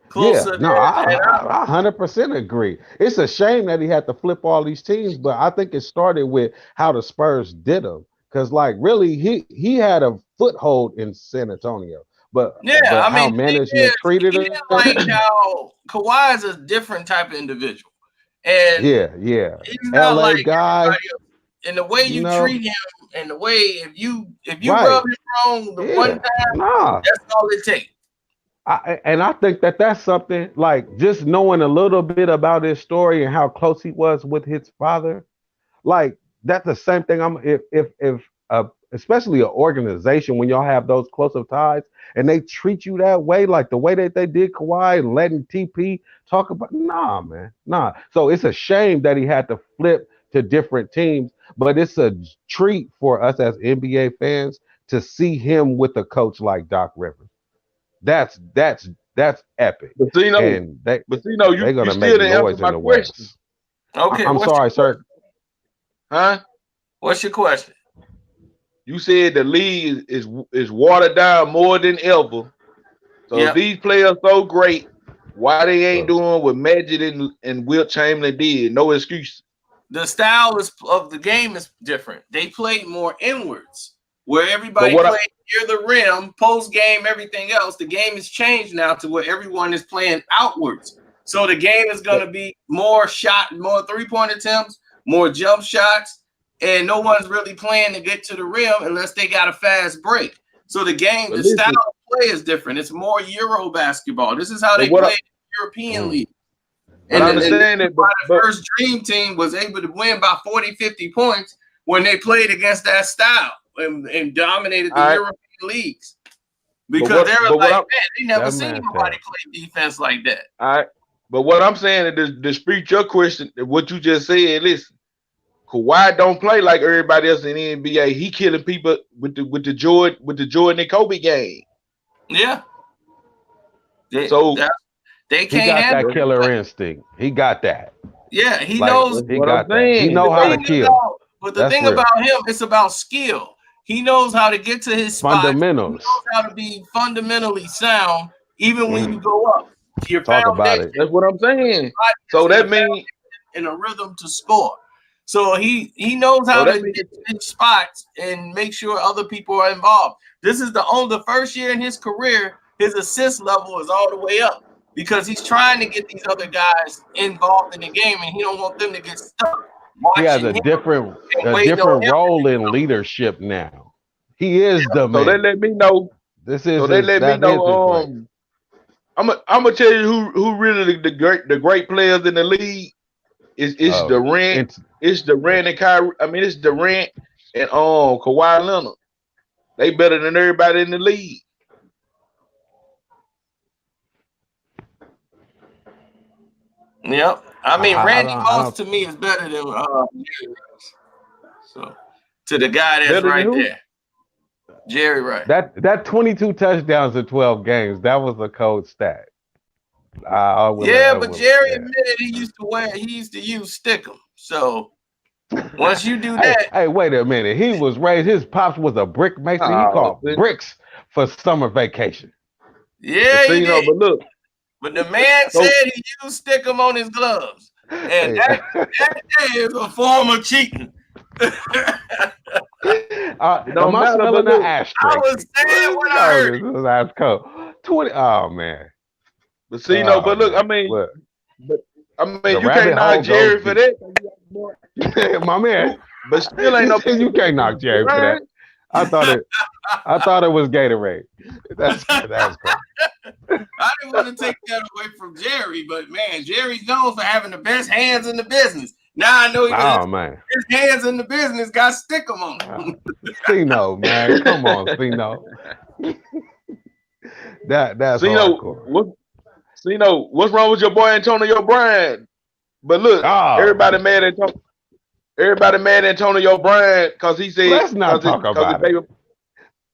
Closer I 100% agree. It's a shame that he had to flip all these teams, but I think it started with how the Spurs did him. Because, like, really, he had a foothold in San Antonio. But how management treated him. Like how Kawhi is a different type of individual. And he's not LA like guy. And the way you treat him, and the way if you rub him wrong one time, that's all it takes. I think that's something like just knowing a little bit about his story and how close he was with his father. Like that's the same thing. Especially an organization when y'all have those close of ties and they treat you that way, like the way that they did Kawhi and letting TP talk about. Nah. So it's a shame that he had to flip to different teams, but it's a treat for us as NBA fans to see him with a coach like Doc Rivers. That's epic. But you know, they're gonna make noise in the West. Okay, I'm sorry, sir. Huh? What's your question? You said the league is watered down more than ever. So if these players so great, why they ain't doing what Magic and Wilt Chamberlain did? No excuse. The style of the game is different. They played more inwards, where everybody played near the rim, post game, everything else. The game has changed now to where everyone is playing outwards. So the game is going to be more 3-point attempts, more jump shots. And no one's really playing to get to the rim unless they got a fast break. So the style of play is different. It's more Euro basketball. This is how they play in the European League. And I understand it, but the first dream team was able to win by 40, 50 points when they played against that style and dominated the European leagues. Because they were like, man, they never seen nobody play defense like that. All right. But what I'm saying is to dispute your question, what you just said, listen, Kawhi don't play like everybody else in the NBA. He killing people with the Jordan and Kobe game. Yeah. They can't have that killer instinct. He got that. Yeah, he knows. He got that. He know how to kill. But the thing about him, it's about skill. He knows how to get to his fundamentals. He knows how to be fundamentally sound, even when you go up. Talk about it. That's what I'm saying. So that means in a rhythm to score. So he knows how to get to his spots and make sure other people are involved. This is the first year in his career, his assist level is all the way up because he's trying to get these other guys involved in the game, and he don't want them to get stuck. He has a different role in leadership now. He is the man. So they let me know. I'm gonna tell you who really the great players in the league is Durant. It's Durant and Kyrie. I mean, it's Durant and Kawhi Leonard. They better than everybody in the league. Yep. I mean, Randy Moss to me is better than Jerry Rice. So to the guy that's right there, Jerry Rice. That 22 touchdowns in 12 games, that was a cold stat. But Jerry admitted he used to use Stickum. So once you do that, hey, wait a minute. He was raised. His pops was a brick mason. He called bricks for summer vacation. Yeah, he did. But look. But the man said he used Stickum on his gloves, and that is a form of cheating. I was sad when I heard it. That's cool. 20. Oh man. But see, but look, I mean, you can't knock Jerry for that. My man. But still ain't no. You can't knock Jerry for that. I thought it was Gatorade. That's cool. I didn't want to take that away from Jerry, but man, Jerry's known for having the best hands in the business. Now I know his hands in the business got Stickum on them. Cino, man, come on, Cino. That's hardcore. What's wrong with your boy Antonio Brown? But look, everybody mad at Antonio Brown because he said let's not talk about it.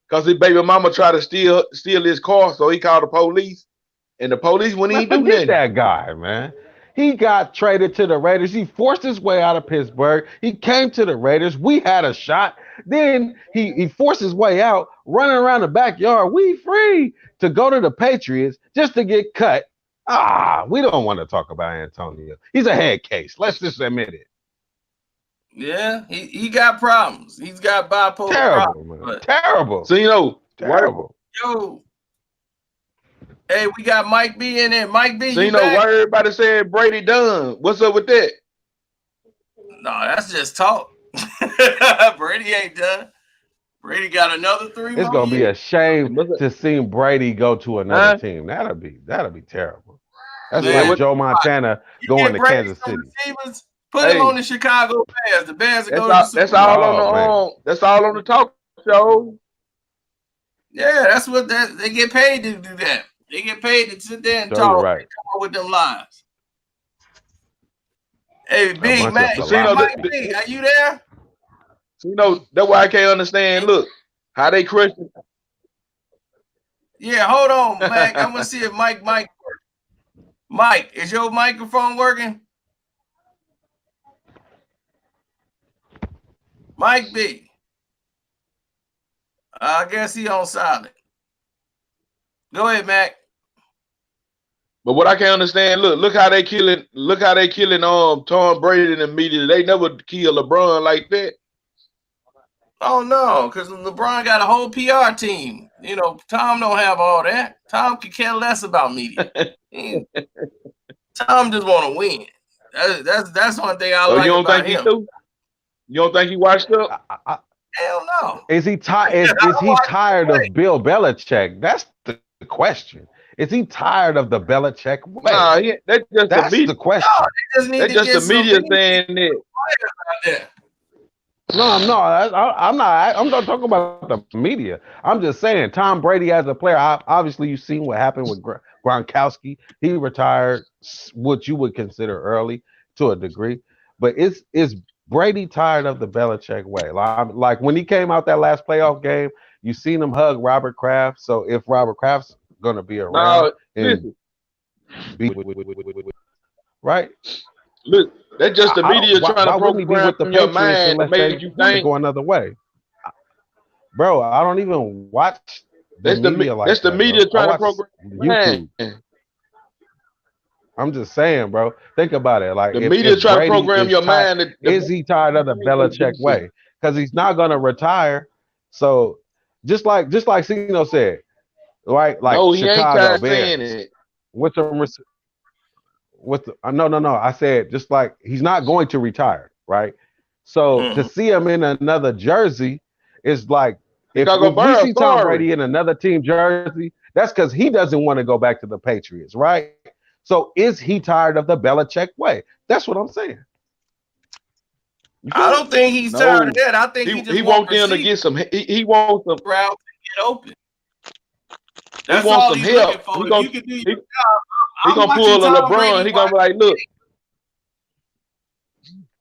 Because his baby mama tried to steal his car, so he called the police, and the police wouldn't even do nothing. That guy, man. He got traded to the Raiders. He forced his way out of Pittsburgh. He came to the Raiders. We had a shot. Then he forced his way out, running around the backyard. We free to go to the Patriots just to get cut. We don't want to talk about Antonio. He's a head case. Let's just admit it. Yeah, he got problems. He's got bipolar problems. Man. Terrible. So terrible. Yo, hey, we got Mike B in there. Mike B, so why everybody saying Brady done? What's up with that? No, that's just talk. Brady ain't done. Brady got another 3 It's gonna be a shame to see Brady go to another team. That'll be terrible. That's like Joe Montana going to Kansas City. Put him on the Chicago Bears. The Bears are going to that's all on the talk show. Yeah, that's what they get paid to do that. They get paid to sit there and talk and come up with them lies. Hey, Big man, B, are you there? That's why I can't understand. Look, how they question. Yeah, hold on, Mike. I'm gonna see if Mike works. Mike, is your microphone working? Mike B. I guess he on silent. Go ahead, Mac. But what I can't understand, look how they killing Tom Brady in the media. They never kill LeBron like that. Oh no, because LeBron got a whole PR team. Tom don't have all that. Tom could care less about media. Tom just want to win. That's one thing I like about him. You don't think he washed up? Hell no. Is he tired? Is he tired of Bill Belichick? That's the question. Is he tired of the Belichick way? Nah, that's the question. No, that's just the media saying that. No, I'm not. I'm not. I'm not talking about the media. I'm just saying Tom Brady as a player. Obviously, you've seen what happened with Gronkowski. He retired, what you would consider early to a degree. But is Brady tired of the Belichick way? Like when he came out that last playoff game, you seen him hug Robert Kraft. So if Robert Kraft's gonna be around No, and be right. Look, that's just the media trying to wouldn't he be with the program your Patriots mind to unless they make you want to think. go another way? Bro, I don't even watch That's the media like that's the that, media bro. trying to program YouTube. I'm just saying, bro. Think about it. Like the if media try to Brady program your mind. is he tired of the Belichick way? Because he's not gonna retire. So just like Cino said, right? Like No, he ain't Chicago tired Bears. saying it. With the no. I said just like he's not going to retire, right? So to see him in another jersey is like if we see Tom Brady in another team jersey, that's because he doesn't want to go back to the Patriots, right? So is he tired of the Belichick way? That's what I'm saying. I don't think he's tired of that. I think he wants them to get some. He wants some route to get open. That's he wants some help. He gonna pull a LeBron. He gonna be like, look.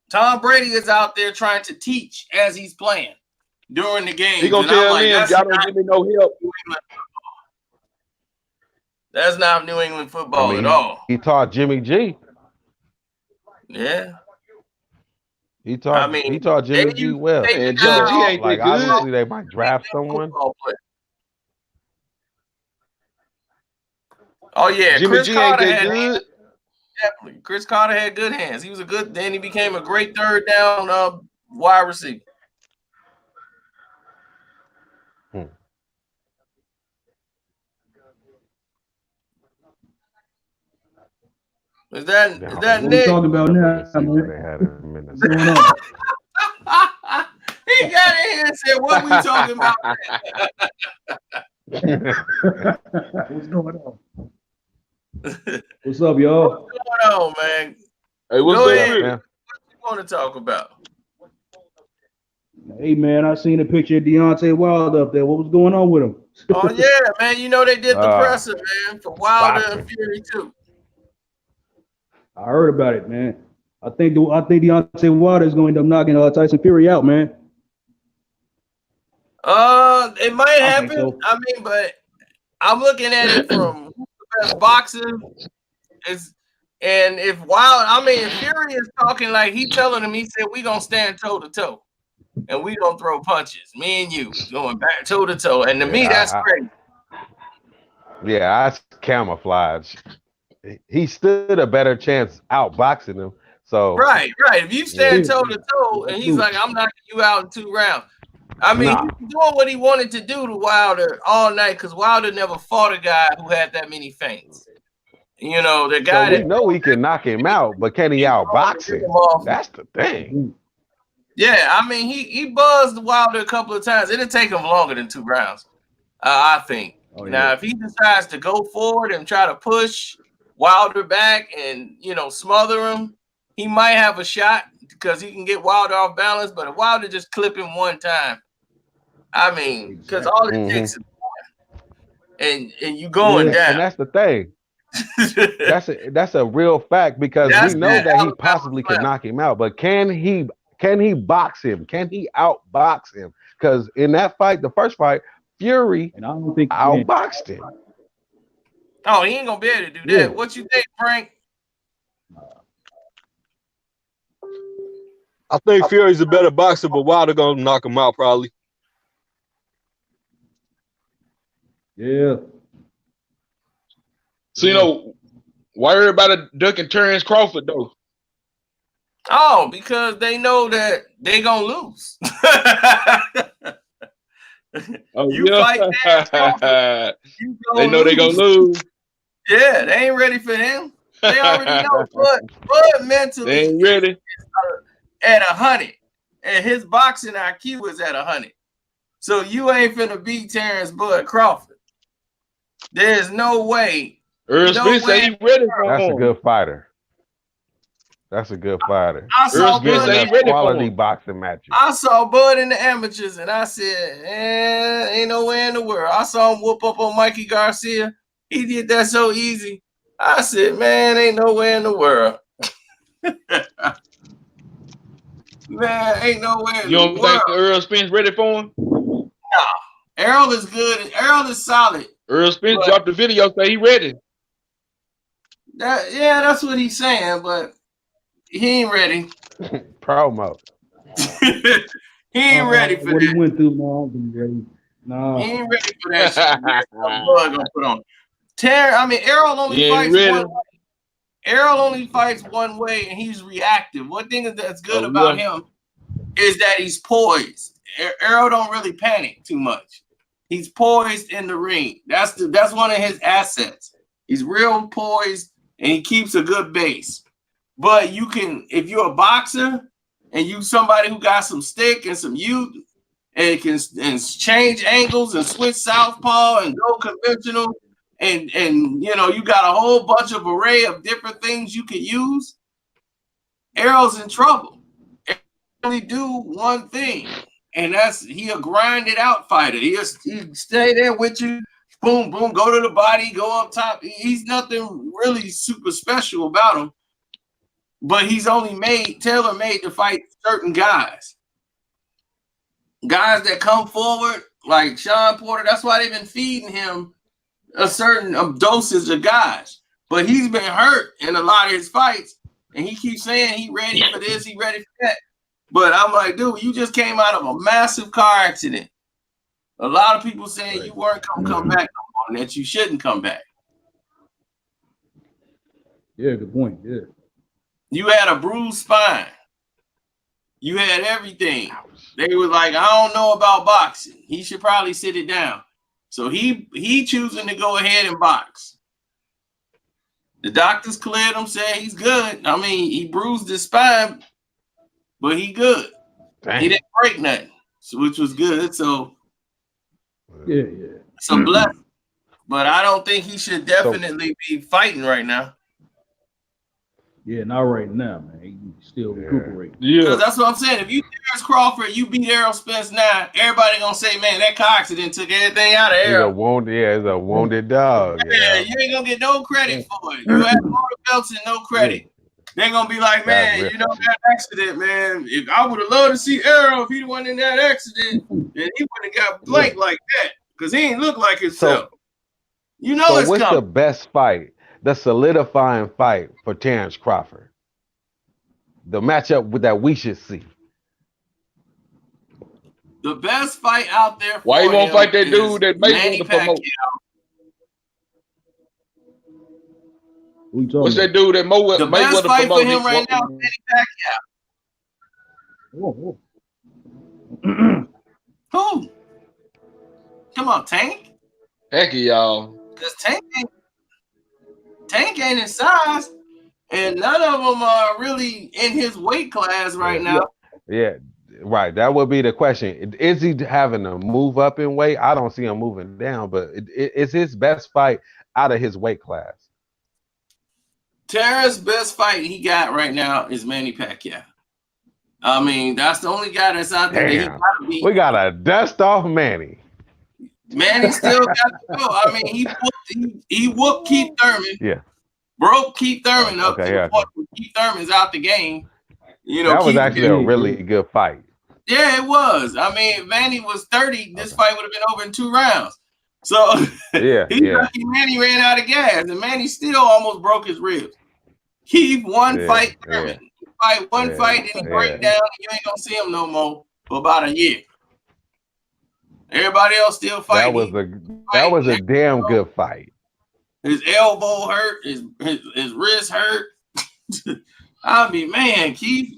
Tom Brady is out there trying to teach as he's playing during the game. He gonna tell them, y'all don't give me no help. That's not New England football at all. He taught Jimmy G. Yeah. He taught Jimmy G well. And Jimmy G ain't like obviously they might draft someone. Oh yeah, Jimmy Chris G Carter ain't that had good. Definitely, Chris Carter had good hands. He was a good. Then he became a great third down wide receiver. Is that Nick? What we talking about now? He got in here and said, "What we talking about?" What's going on? What's up, y'all? What's going on, man? Hey, what's Go up, ahead. man? What you want to talk about? Hey, man, I seen a picture of Deontay Wilder up there. What was going on with him? Oh yeah, man. You know they did the presser, man, for Wilder and Fury too. I heard about it, man. I think Deontay Wilder is going to end up knocking Tyson Fury out, man. It might happen. So. I mean, but I'm looking at it from the best boxer is, and if Fury is talking like he telling him, he said we gonna stand toe to toe, and we gonna throw punches. Me and you going back toe to toe, and to me that's crazy. Yeah, that's camouflage. He stood a better chance outboxing him. So right. If you stand toe to toe, and he's like, I'm knocking you out in 2 rounds. I mean, he's doing what he wanted to do to Wilder all night because Wilder never fought a guy who had that many feints. You know, the guy we know he can knock him out, but can he outbox him? That's the thing. Yeah, I mean, he buzzed Wilder a couple of times. It'll take him longer than 2 rounds, I think. Oh, yeah. Now, if he decides to go forward and try to push Wilder back and, smother him, he might have a shot because he can get Wilder off balance. But if Wilder just clip him one time, I mean, because all it takes is one, and you going down. And that's the thing. that's a real fact because we know that he possibly could knock him out, but can he box him? Can he outbox him? Because in that fight, the first fight, Fury outboxed him. Oh, he ain't gonna be able to do that. Yeah. What you think, Frank? I think Fury's a better boxer, but Wilder gonna knock him out probably. Yeah. So why everybody ducking Terrence Crawford though? Oh, because they know that they gonna lose. Fight Terrence Crawford, they know they gonna lose. Yeah, they ain't ready for him. They already know. Bud mentally they ain't ready. At 100, and his boxing IQ is at 100. So you ain't finna beat Terrence Bud Crawford. There's no way. Earl Smith say he ready for him. That's a good fighter. That's a good fighter. I saw Spence Bud. ain't ready for Quality him. boxing matches. I saw Bud in the amateurs, and I said, ain't no way in the world. I saw him whoop up on Mikey Garcia. He did that so easy. I said, man, ain't no way in the world. Man, ain't no way in You the don't world. think Earl Spence ready for him? Errol is good. Errol is solid. Earl Spence dropped the video, say he ready. That's what he's saying, but he ain't ready. Promo. He ain't ready for what that. he went through, no, I'm ready. No. He ain't ready for that shit. Bud gonna put on. Errol only fights one way. Errol only fights one way, and he's reactive. One thing that's good about him is that he's poised. Errol don't really panic too much. He's poised in the ring. That's one of his assets. He's real poised, and he keeps a good base. But you can, if you're a boxer and you somebody who got some stick and some youth and can change angles and switch southpaw and go conventional, and you know you got a whole bunch of array of different things you can use, Errol's in trouble. He only do one thing, and that's he a grinded out fighter. He stay there with you, boom, boom, go to the body, go up top. He's nothing really super special about him, but he's only tailor-made to fight certain guys. Guys that come forward, like Sean Porter, that's why they've been feeding him a certain dosage of guys. But he's been hurt in a lot of his fights, and he keeps saying he ready for this, he ready for that. But I'm like, dude, you just came out of a massive car accident. A lot of people saying you weren't going to come back no more, and that you shouldn't come back. Yeah, good point. Yeah. You had a bruised spine. You had everything. They were like, I don't know about boxing. He should probably sit it down. So he choosing to go ahead and box. The doctors cleared him, said he's good. I mean, he bruised his spine, but he good. Dang. He didn't break nothing, which was good. So yeah. It's a blessing. But I don't think he should definitely be fighting right now. Yeah, not right now, man. He's still recuperating. Yeah, because that's what I'm saying. If you Terrence Crawford, you beat Errol Spence now, everybody gonna say, man, that car accident took everything out of Errol. It's a wounded dog. Yeah, you ain't gonna get no credit for it. You have all the belts and no credit. They're gonna be like, man, you know that accident, man. If I would have loved to see Errol if he wasn't in that accident, then he would have got blanked like that because he ain't look like himself. You know, so what's the best fight? The solidifying fight for Terrence Crawford. The matchup that we should see. The best fight out there for Why you won't fight that dude that Manny Pacquiao. What's that dude that Mayweather? The best fight for him right now is Manny Pacquiao. Who? Come on, Tank. Heck y'all. Because Tank ain't his size, and none of them are really in his weight class right now. Yeah, right. That would be the question. Is he having to move up in weight? I don't see him moving down, but it's his best fight out of his weight class. Terrence's best fight he got right now is Manny Pacquiao. I mean, that's the only guy that's out there that he gotta beat. We got to dust off Manny. Manny still got to go. I mean, he whooped Keith Thurman. Yeah. Broke Keith Thurman up to the point where Keith Thurman's out the game. You know, that was actually a really good fight. Yeah, it was. I mean, if Manny was 30, this fight would have been over in 2 rounds. So lucky Manny ran out of gas, and Manny still almost broke his ribs. Keith fight Thurman. Fight one fight, and he break down, and you ain't gonna see him no more for about a year. Everybody else still fighting. That was a damn good fight. His elbow hurt, his wrist hurt. I mean, man, Keith,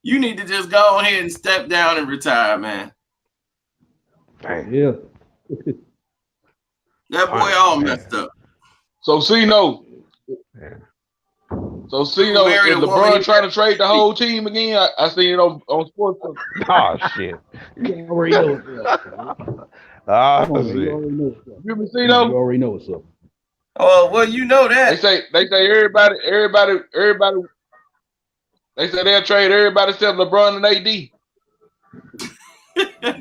you need to just go ahead and step down and retire, man. Yeah. That boy all messed up. So Cino, if LeBron trying to trade the whole team again, I seen it on sports. Oh shit! You already know what's up. You already know what's up. Oh well, you know that they say everybody They said they'll trade everybody except LeBron and AD.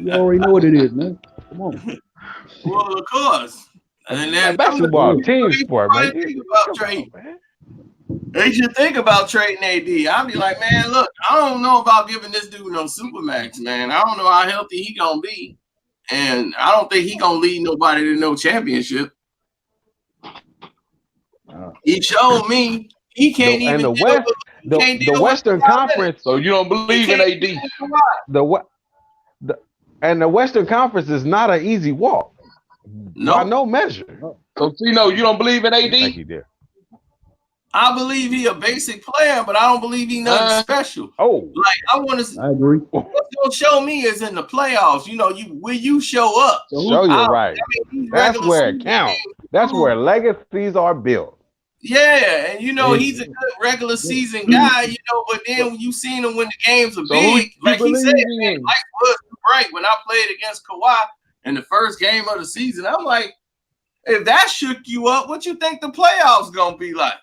You already know what it is, man. Come on. Well, of course. And then basketball, team sport, man. They should think about trading AD. I'll be like, man, look, I don't know about giving this dude no supermax, man. I don't know how healthy he gonna be, and I don't think he gonna lead nobody to no championship. He showed me he can't even. And the Western Conference. So you don't believe in AD? The Western Conference is not an easy walk. No, by no measure. So Tino, you don't believe in AD? Thank you, dear. I believe he a basic player, but I don't believe he nothing special. Oh, like I want to. I agree. What's gonna show me is in the playoffs. You know, will you show up? Show you right. That's where it counts. That's where legacies are built. Yeah, and you know he's a good regular season guy. You know, but then when you seen him when the games are big, like he said, man, life was bright when I played against Kawhi in the first game of the season. I'm like, if that shook you up, what you think the playoffs gonna be like?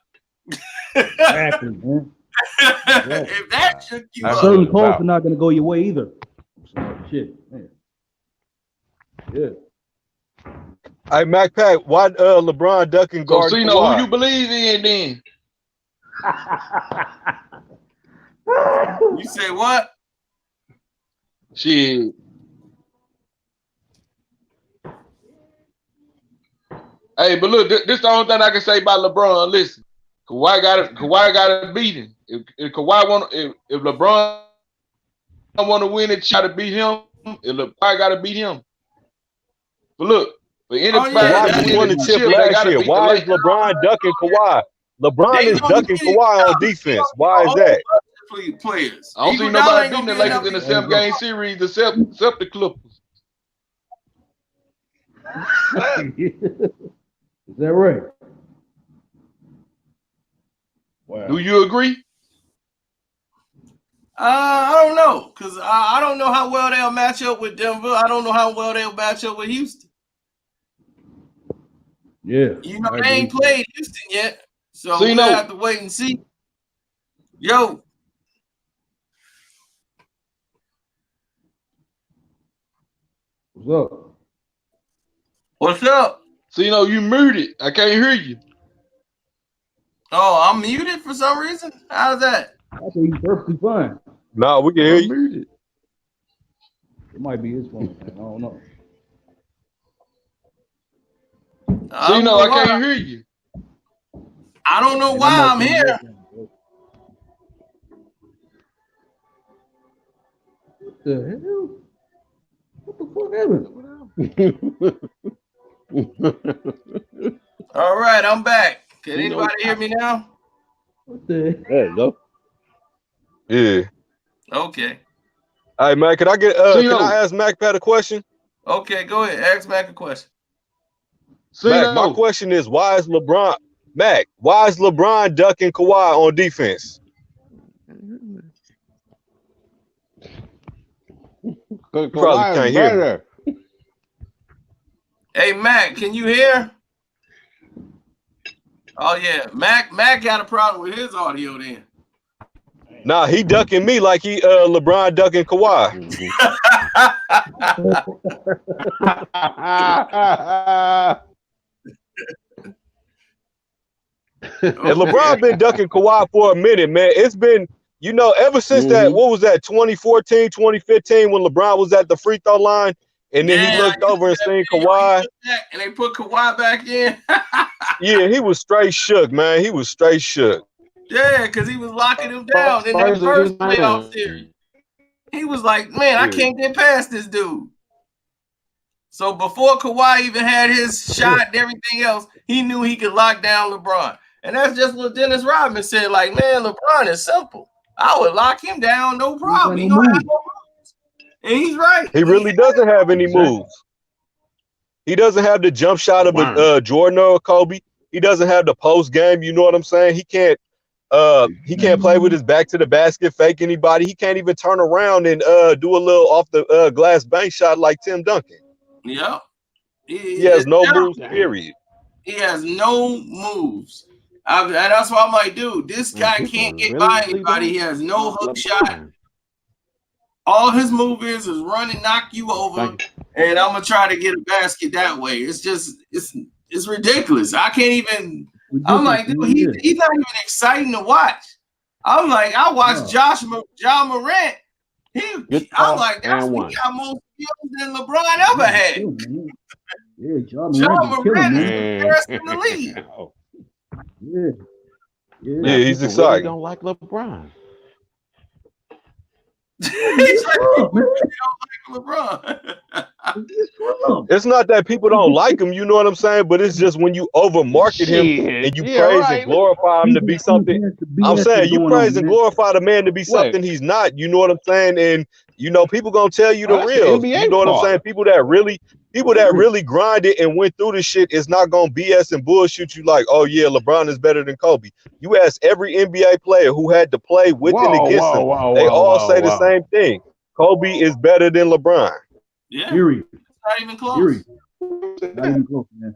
Exactly, man. If that shook you up, certain calls are not going to go your way either. So, shit, man. Yeah. Hey, MacPack, why LeBron ducking guard? So you know who you believe in then? You say what? Shit. Hey, but look, this is the only thing I can say about LeBron. Listen, Kawhi got to beat him. If LeBron want to win it, try to beat him. If Kawhi got to beat him. But look, for anybody Kawhi won the chip last year. Why is LeBron ducking Kawhi? LeBron is ducking Kawhi on defense. Why is that? Players. I don't see nobody beating the Lakers in the 7-game series except the Clippers. Is that right? Wow. Do you agree? I don't know, because I don't know how well they'll match up with Denver. I don't know how well they'll match up with Houston. Yeah. You know, they ain't played Houston yet, so we'll have to wait and see. Yo. What's up? What's up? So, you know, you muted. I can't hear you. Oh, I'm muted for some reason? How's that? I think he's perfectly fine. No, we can hear you. Muted. It might be his phone, man. I don't know. So, you know, I can't hear you. I don't know why I'm here. What the hell? What the fuck happened? All right, I'm back. Can anybody hear me now? What the? There you go. Yeah. Okay. All right, man. Can I get? Can I ask MacPat a question? Okay, go ahead. Ask Mac a question. Mac, my question is, why is LeBron ducking Kawhi on defense? Probably can't hear me. Hey, Mac, can you hear? Oh yeah, Mac got a problem with his audio then. Nah, he ducking me like he LeBron ducking Kawhi. And LeBron been ducking Kawhi for a minute, man. It's been, you know, ever since that, what was that, 2014, 2015, when LeBron was at the free throw line, and then he looked over and seen Kawhi. And they put Kawhi back in. Yeah, he was straight shook, man. He was straight shook. Yeah, because he was locking him down in that first playoff series. He was like, man, I can't get past this dude. So before Kawhi even had his shot and everything else, he knew he could lock down LeBron. And that's just what Dennis Rodman said. Like, man, LeBron is simple. I would lock him down, no problem. He don't have no moves. And he's right. He really doesn't have any moves. He doesn't have the jump shot of a Jordan or a Kobe. He doesn't have the post game. You know what I'm saying? He can't play with his back to the basket, fake anybody. He can't even turn around and do a little off the glass bank shot like Tim Duncan. Yeah. He has no moves, period. He has no moves. And that's why I'm like, dude, this guy can't get by anybody. He has no hook shot. All his moves is run and knock you over, and I'm gonna try to get a basket that way. It's just it's ridiculous. I can't even. I'm like, dude, he's not even exciting to watch. I'm like, I watched John Morant. I'm like, he got more skills than LeBron ever had. Yeah, John Morant is the best in the league. Yeah, he's exciting. Don't like LeBron. He's like, don't like LeBron. It's not that people don't like him, you know what I'm saying? But it's just when you overmarket him and you praise and glorify him to be something. I'm saying you praise and glorify the man to be something he's not. You know what I'm saying? And people gonna tell you the real. You know what I'm saying? People that really grinded and went through this shit is not gonna BS and bullshit you like, oh yeah, LeBron is better than Kobe. You ask every NBA player who had to play with and against him, they all say the same thing. Kobe is better than LeBron. Yeah. Period. Not even close. Period. Not even close, man.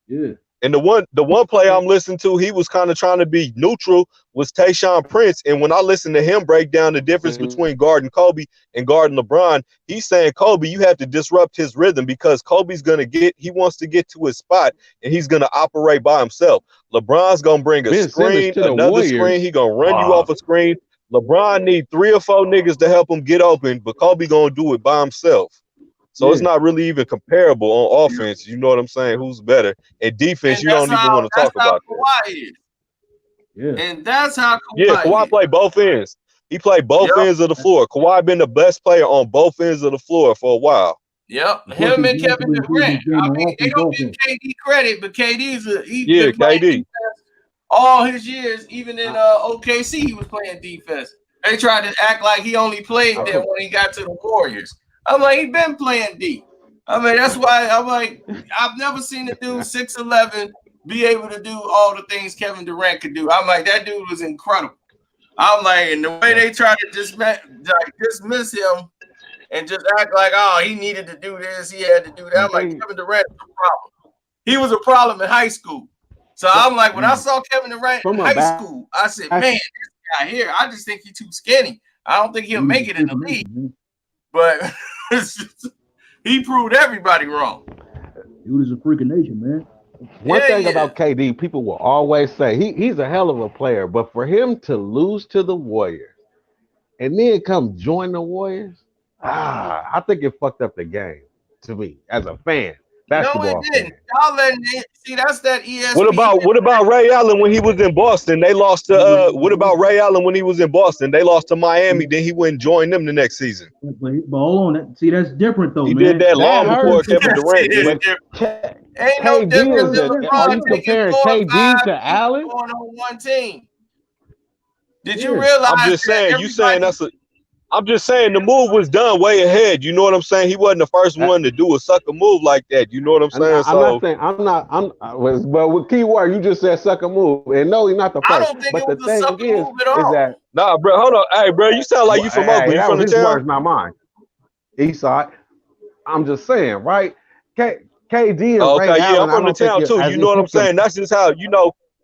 Yeah. And the one player I'm listening to, he was kind of trying to be neutral, was Tayshaun Prince. And when I listened to him break down the difference between guarding Kobe and guarding LeBron, he's saying, Kobe, you have to disrupt his rhythm because Kobe's he wants to get to his spot and he's going to operate by himself. LeBron's going to bring a screen, another screen. He's going to run you off a screen. LeBron need 3 or 4 niggas to help him get open, but Kobe going to do it by himself. So it's not really even comparable on offense. You know what I'm saying? Who's better? And defense, and you don't even want to talk about that. Yeah. And that's how Kawhi played both ends. He played both ends of the floor. Kawhi been the best player on both ends of the floor for a while. Yep. Him and Kevin Durant. I mean, they don't give KD credit, but KD's KD. All his years, even in OKC, he was playing defense. They tried to act like he only played there when he got to the Warriors. I'm like, he been playing D. I mean, that's why I'm like, I've never seen a dude 6'11" be able to do all the things Kevin Durant could do. I'm like, that dude was incredible. I'm like, and the way they try to dismiss him and just act like, oh, he needed to do this, he had to do that. I'm like, Kevin Durant was a problem. He was a problem in high school. So I'm like, when I saw Kevin Durant in high school, I said, man, this guy here, I just think he's too skinny. I don't think he'll make it in the league. But he proved everybody wrong. He was a freaking nation, man. One thing about KD, people will always say he's a hell of a player, but for him to lose to the Warriors and then come join the Warriors, I think it fucked up the game to me as a fan. No, it didn't. Y'all letting it, see, that's that ESPN. What about Ray Allen when he was in Boston? They lost to what about Ray Allen when he was in Boston? They lost to Miami, then he wouldn't join them the next season. But hold on, see, that's different though. He man. did that long before Kevin Durant. Ain't no difference than LeBron. Are you comparing KD to Allen? Going on one team. Did you realize? I'm just saying, I'm just saying the move was done way ahead. You know what I'm saying? He wasn't the first one to do a sucker move like that. You know what I'm saying? But with keyword, you just said sucker move. And no, he's not the first. I don't think it was a sucker move at all. Nah, bro, hold on. Hey, bro, you sound like you from Oakland. You from the town? Words, not mine. He saw it. I'm just saying, right? KD and Ray Allen, I'm from the town too. You know what I'm saying? That's just how,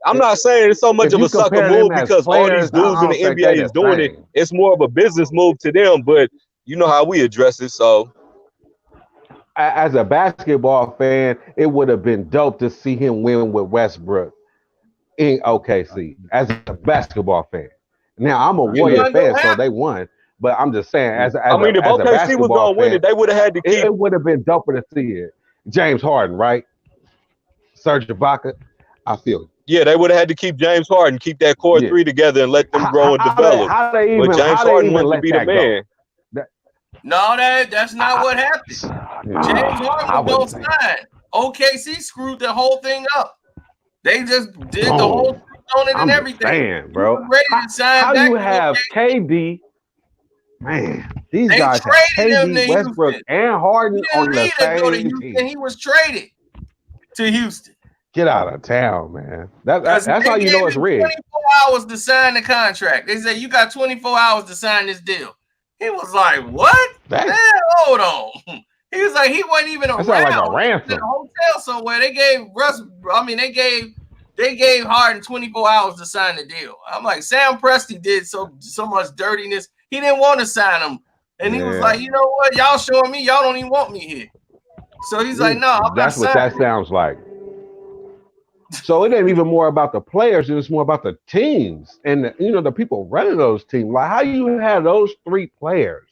I'm not saying it's so much of a sucker move because all these dudes in the NBA is doing it. It's more of a business move to them, but you know how we address it. So, as a basketball fan, it would have been dope to see him win with Westbrook in OKC. As a basketball fan, now I'm a Warrior fan, so they won. But I'm just saying, if OKC was gonna win it, they would have had to keep. It would have been doper to see it. James Harden, right? Serge Ibaka, I feel it. Yeah, they would have had to keep James Harden, keep that core three together and let them grow and develop. But James Harden wanted to be the man. No, that's not what happened. James Harden was no sign. OKC screwed the whole thing up. They just did the whole thing on it and everything. Man, bro. Ready to sign how back you have KD? Man, these guys have KD, Westbrook, and Harden on the same team. He was traded to Houston. Get out of town, man. That's how you know it's rigged. 24 hours to sign the contract. They said you got 24 hours to sign this deal. He was like, "What? Man, hold on." He was like, he wasn't even around. That's like a ransom. In a hotel somewhere. They gave they gave Harden 24 hours to sign the deal. I'm like, Sam Presti did so much dirtiness. He didn't want to sign him. And he was like, you know what? Y'all showing me y'all don't even want me here. So he's like, no, I'm that's not what that sounds like. So it ain't even more about the players, it's more about the teams and the people running those teams. Like, how you have those 3 players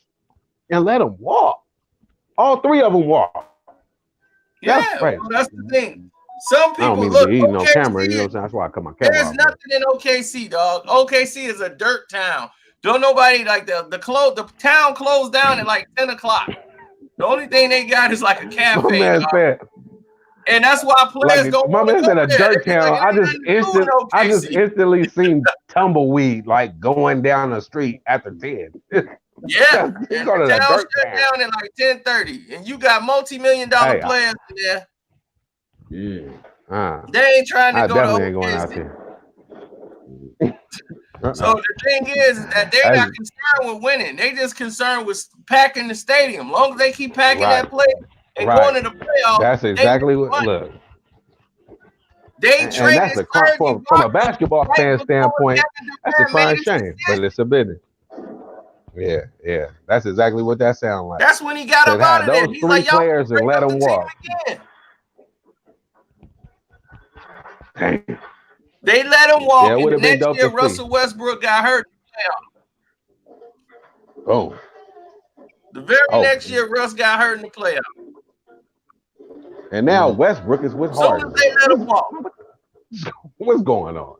and let them walk? All 3 of them walk. That's crazy. Well, that's the thing. Some people I don't mean look to be eating on OKC, camera. You know what I'm saying? That's why I cut my camera there's off. nothing in OKC, dog. OKC is a dirt town. Don't nobody like the town closed down at like 10 o'clock. The only thing they got is like a cafe. My man said, and that's why players don't. My man said a dirt town. Like, I just instantly seen tumbleweed like going down the street after 10. Yeah, and the town shut down at like 10:30, and you got multi-million-dollar players in there. Yeah, they ain't trying to I go definitely to ain't going out there. So the thing is that they're not concerned with winning. They just concerned with packing the stadium. As long as they keep packing that place and going to the playoffs, that's exactly what. Look, they trade that's from a basketball fan standpoint. That's a fine shame, but it's a business. Yeah, that's exactly what that sounds like. That's when he got up out of there. Those 3 players and let them walk. They let him walk. Yeah, and next year, Russell Westbrook got hurt in the playoffs. Oh. The very next year, Russ got hurt in the playoffs. And now Westbrook is with Harden. So they let him walk. What's going on?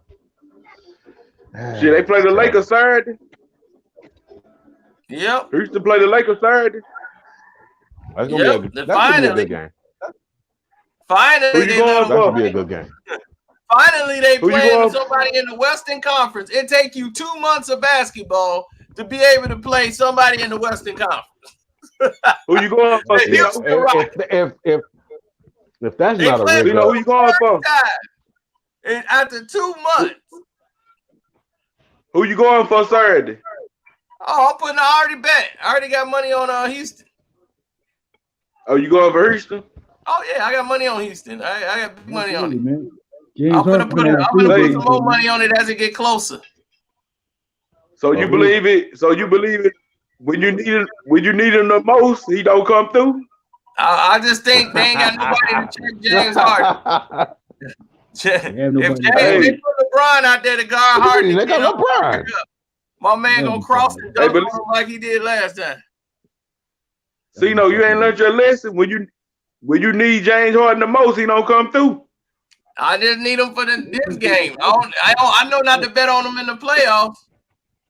Shit, they play the Lakers Saturday. Yep. Who used to play the Lakers Saturday? That's gonna be a good game. Finally, that's gonna be a good game. Finally, they playing somebody in the Western Conference. It take you 2 months of basketball to be able to play somebody in the Western Conference. Who you going for? If that's not a real, who you going for? And after 2 months, who you going for Saturday? Oh, I already bet. I already got money on Houston. Oh, you going for Houston? Oh yeah, I got money on Houston. I got big money on it. Man. I'm gonna put some more money on it as it get closer. So you believe it? So you believe it when you need him the most, he don't come through? I just think they ain't got nobody to check James Harden. If they put LeBron out there to guard Harden, they got LeBron. My man gonna cross and dunk like he did last time. So you ain't learned your lesson. When you need James Harden the most, he don't come through. I just need him for this game. I know not to bet on him in the playoffs.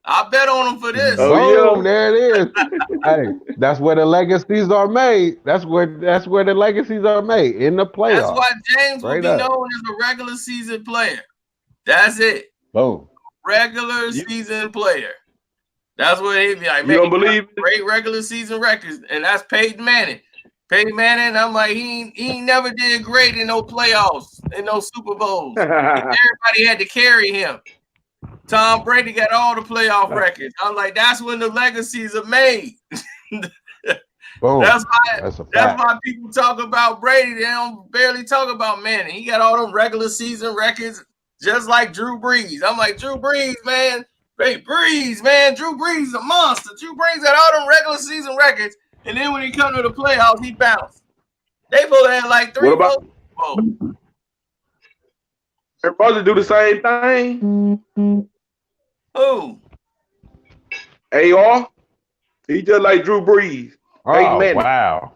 I bet on him for this. Oh, there it is. Hey, that's where the legacies are made. That's where the legacies are made in the playoffs. That's why James will be known as a regular season player. That's it. Boom. Regular season player. That's what he'd be like. You don't believe great regular season records, and that's Peyton Manning. Peyton Manning, I'm like, he never did great in no playoffs, in no Super Bowls. Everybody had to carry him. Tom Brady got all the playoff records. I'm like, that's when the legacies are made. Boom. That's why people talk about Brady. They don't barely talk about Manning. He got all them regular season records, just like Drew Brees. I'm like, Drew Brees, man. Hey, Brees, man. Drew Brees is a monster. Drew Brees got all them regular season records. And then when he come to the playoffs, he bounced. They both had like 3 votes. Their brothers do the same thing. Who? AR. He just like Drew Brees. Oh, wow.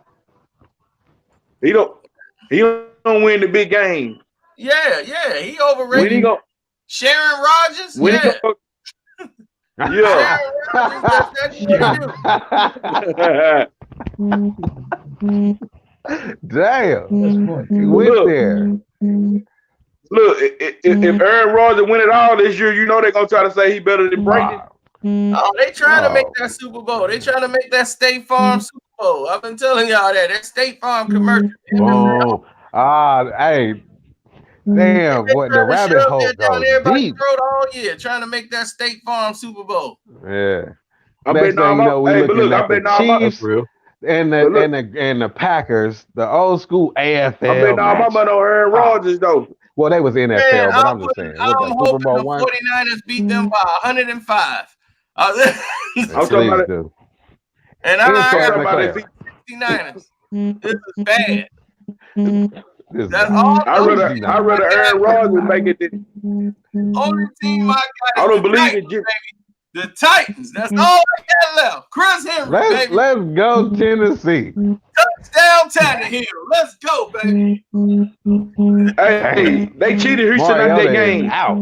He don't win the big game. Yeah. He overrated. Sharon Rodgers? Yeah. Damn. He went there. Look, if Aaron Rodgers win it all this year, they're gonna try to say he better than Brady. Oh, they trying to make that Super Bowl. They trying to make that State Farm Super Bowl. I've been telling y'all that State Farm commercial. Oh, hey. Damn, what the rabbit hole goes deep. All year trying to make that State Farm Super Bowl. Yeah. I bet the Chiefs and the Packers, the old school AFL. I bet all my money on Aaron Rodgers though. Well, they was NFL, Man, but I'm just saying. I'm Super hoping Bowl the one. 49ers beat them by 105. I'm talking about it. Do. And I Insert got Leclerc. 69ers. This is bad. This is That's bad. all. I'd rather Aaron Rodgers make it than Only team I got. I don't believe Titans, it. Jim. the Titans. That's all I got left. Chris Henry, baby. Let's go Tennessee. Touchdown Tannehill. Let's go, baby. Hey, they cheated Houston out that game. Out.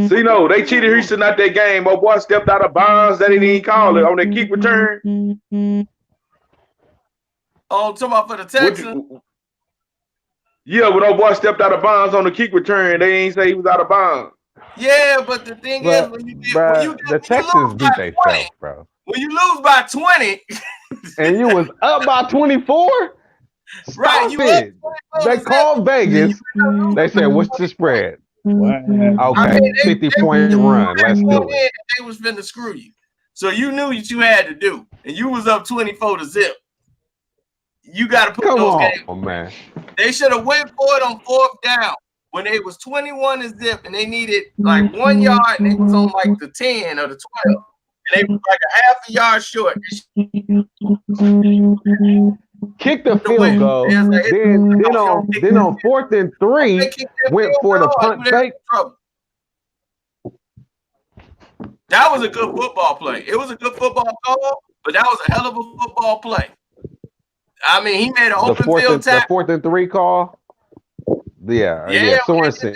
See, no, they cheated Houston out that game. My boy stepped out of bounds. They didn't even call it on that kick return. Oh, talking about for the Texans. Yeah, when old boy stepped out of bounds on the kick return, they ain't say he was out of bounds. Yeah, but the thing is, the Texans beat themselves, bro. When you lose by 20, and you was up by 24, right? They called Vegas. They said, "What's the spread?" Wow. Okay, 50-point run. Let's do it. They was finna screw you, so you knew what you had to do, and you was up 24-0. You got to put those games. Oh man, they should have went for it on 4th down when they was 21-0 and they needed like 1 yard and they was on like the 10 or the 12 and they was like a half a yard short. Kick the field goal. Then on 4th and 3, went for the punt fake. That was a good football play. It was a good football call, but that was a hell of a football play. I mean, he made an open field tackle. The 4th and 3 call. Yeah. Sorensen.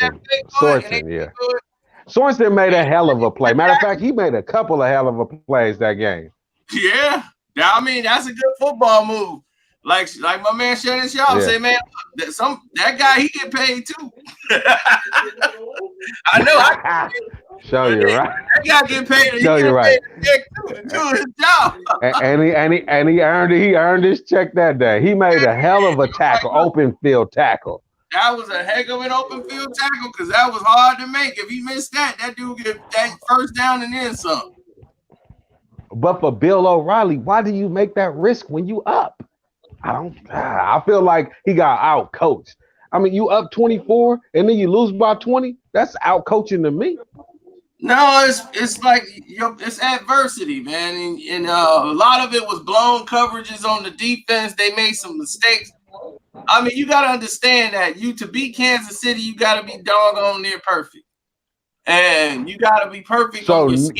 Sorensen made a hell of a play. Matter of fact, he made a couple of hell of a plays that game. Yeah. I mean, that's a good football move. Like my man Shannon Sharp say, man, that guy, he get paid too. I know. Show you right. That guy get paid. Show you right. To do his job. and he earned his check that day. He made a hell of a tackle, open field tackle. That was a heck of an open field tackle because that was hard to make. If he missed that dude get that first down and then some. But for Bill O'Reilly, why do you make that risk when you up? I feel like he got out coached. I mean, you up 24 and then you lose by 20. That's out coaching to me. No, it's like it's adversity, man, and a lot of it was blown coverages on the defense. They made some mistakes. I mean, you got to understand that to beat Kansas City, you got to be doggone near perfect, and you got to be perfect. So you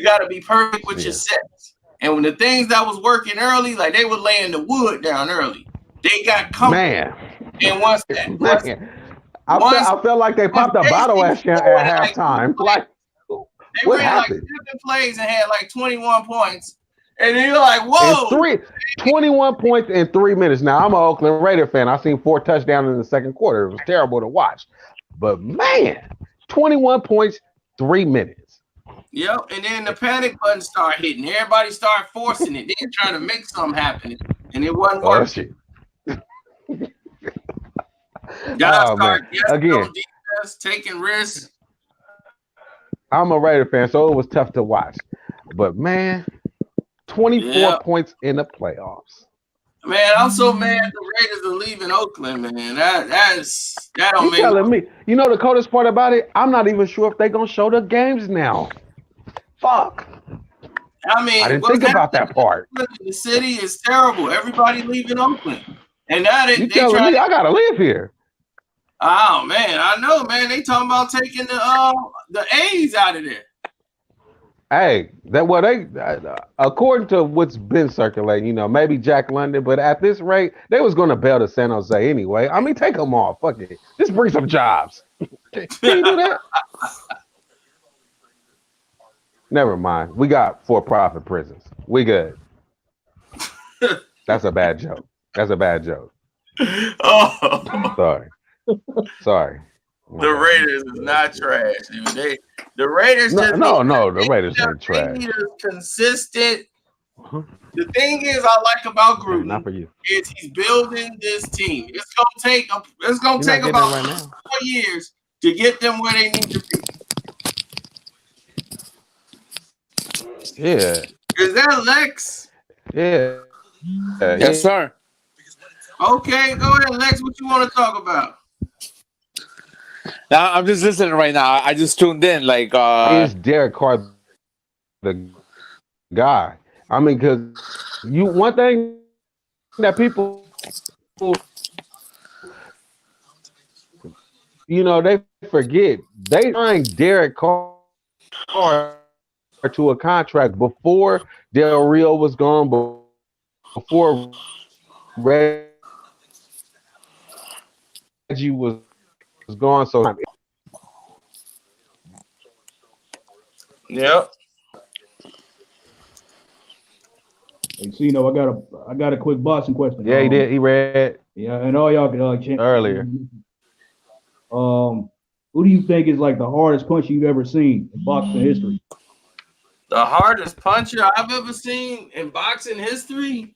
got to be perfect with your sets. And when the things that was working early, like they were laying the wood down early, they got comfortable. Man, and once I felt like they popped a bottle at halftime. Like, they ran like 7 plays and had like 21 points. And you're like, whoa. 21 points in 3 minutes. Now, I'm an Oakland Raider fan. I seen 4 touchdowns in the second quarter. It was terrible to watch. But, man, 21 points, 3 minutes. Yep, and then the panic button started hitting. Everybody started forcing it. Then trying to make something happen. And it wasn't working. Y'all start again defense, taking risks. I'm a Raider fan, so it was tough to watch. But man, 24 points in the playoffs. Man, I'm so mad the Raiders are leaving Oakland, man. That don't make telling me. You know the coldest part about it? I'm not even sure if they're gonna show the games now. Fuck. I mean, I didn't think about that part. The city is terrible. Everybody leaving Oakland, and now they telling me I gotta live here. Oh man, I know, man. They talking about taking the A's out of there. Hey, according to what's been circulating, you know, maybe Jack London, but at this rate, they was gonna bail to San Jose anyway. I mean, take them off. Fuck it. Just bring some jobs. Can you do that? Never mind. We got for-profit prisons. We good. That's a bad joke. Oh. Sorry. The Raiders is not trash, dude. The Raiders the Raiders ain't trash. They need a consistent. The thing is, I like about Gruden not for you. is he's building this team. It's gonna take about 4 years to get them where they need to be. Yeah. Is that Lex? Yeah. Yes, sir. Okay, go ahead, Lex. What you want to talk about? Now I'm just listening right now. I just tuned in. Like, is Derek Carr the guy? I mean, because one thing that people, they forget, they signed Derek Carr to a contract before Del Rio was gone, before Reggie was gone. So Yep. Hey, I got a quick boxing question. Yeah, he did. He read. Yeah, and all y'all can earlier. Who do you think is like the hardest punch you've ever seen in boxing history? The hardest puncher I've ever seen in boxing history?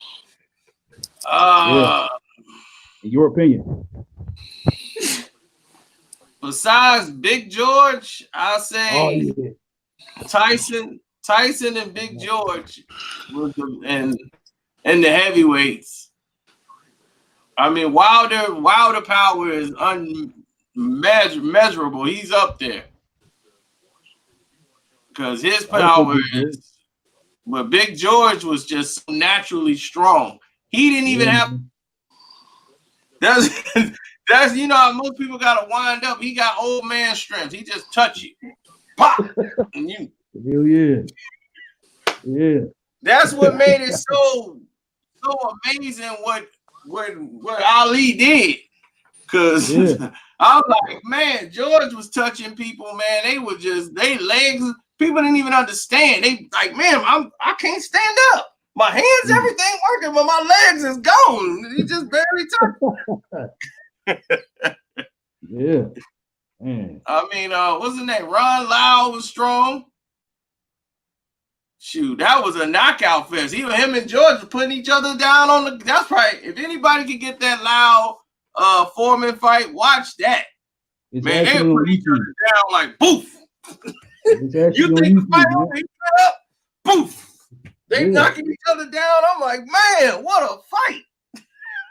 In your opinion? Besides Big George, I'll say Tyson and Big George and the heavyweights. I mean, Wilder power is unmeasurable. He's up there. Because his power is, but Big George was just so naturally strong. He didn't even have. That's how most people gotta wind up. He got old man strength. He just touch you, pop, and you. Hell yeah, yeah. That's what made it so amazing. What Ali did, because I'm like, man, George was touching people, man. They legs. People didn't even understand. They like, man, I can't stand up. My hands, everything working, but my legs is gone. He just barely touched. Yeah. Man. I mean, what's his name? Ron Lau was strong. Shoot, that was a knockout fest. Even him and George were putting each other down on the. That's right. If anybody could get that Lau Foreman fight, watch that. Man, they would put each other down like poof. You think the fight over? He cut up, poof. They knocking each other down. I'm like, man, what a fight!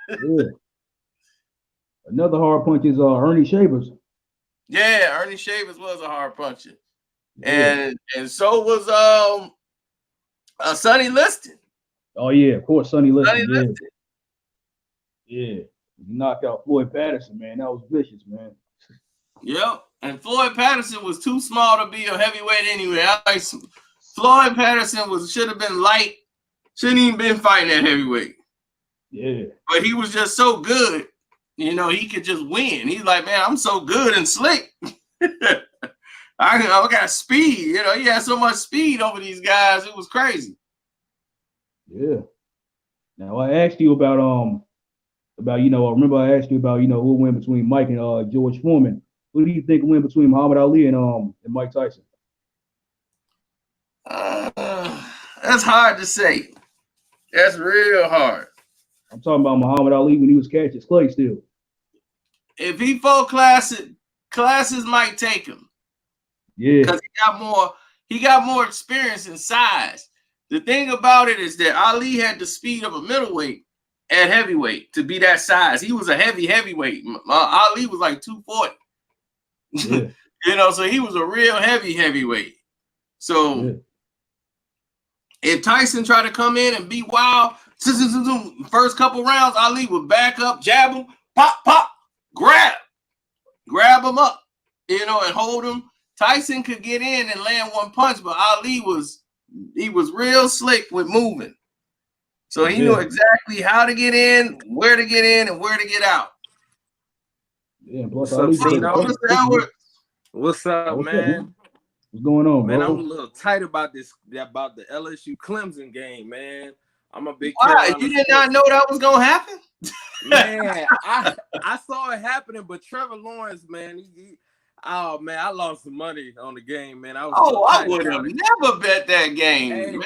Yeah. Another hard punch is Ernie Shavers. Yeah, Ernie Shavers was a hard puncher, and so was Sonny Liston. Oh yeah, of course, Sonny Liston. Yeah, he knocked out Floyd Patterson, man. That was vicious, man. Yep, and Floyd Patterson was too small to be a heavyweight anyway. Floyd Patterson should have been light, shouldn't even been fighting at heavyweight. Yeah, but he was just so good. He could just win. He's like, man, I'm so good and slick. I got speed. He had so much speed over these guys. It was crazy. Yeah. Now I asked you about remember I asked you about who went between Mike and George Foreman. Who do you think went between Muhammad Ali and Mike Tyson? That's hard to say. That's real hard. I'm talking about Muhammad Ali when he was Cassius Clay still. If he fought classes might take him. Yeah. Because he got more experience and size. The thing about it is that Ali had the speed of a middleweight at heavyweight to be that size. He was a heavyweight. Ali was like 240. Yeah. So he was a real heavyweight. So if Tyson tried to come in and be wild, first couple rounds, Ali would back up, jab him, pop, grab him up, and hold him. Tyson could get in and land one punch, but Ali was real slick with moving. So he knew exactly how to get in, where to get in, and where to get out. Yeah, plus what's up, man? What's going on, man? Bro? I'm a little tight about the LSU Clemson game, man. I'm a big. Why? You did not know that was gonna happen? Man, I saw it happening, but Trevor Lawrence, man, I lost some money on the game, man. I would have never bet that game, man.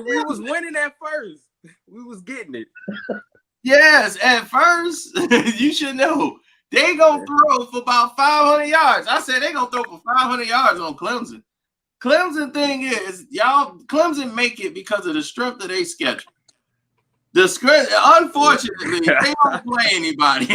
We was winning at first. We was getting it. Yes, at first, you should know. They gonna throw for about 500 yards. I said they gonna throw for 500 yards on Clemson. Clemson thing is, Clemson make it because of the strength of their schedule. Unfortunately, they don't play anybody.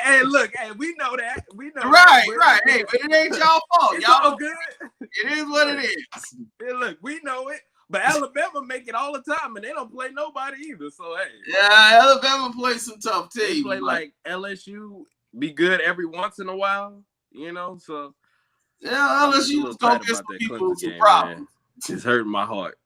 Hey, look, hey, we know that. We know. Right. That. Hey, but it ain't y'all fault. It's y'all all good. It is what it is. Hey, look, we know it. But Alabama make it all the time, and they don't play nobody either. So hey, yeah, Alabama plays some tough teams. They play like LSU, be good every once in a while, you know. So yeah, LSU was gonna get some people some problems. It's hurting my heart.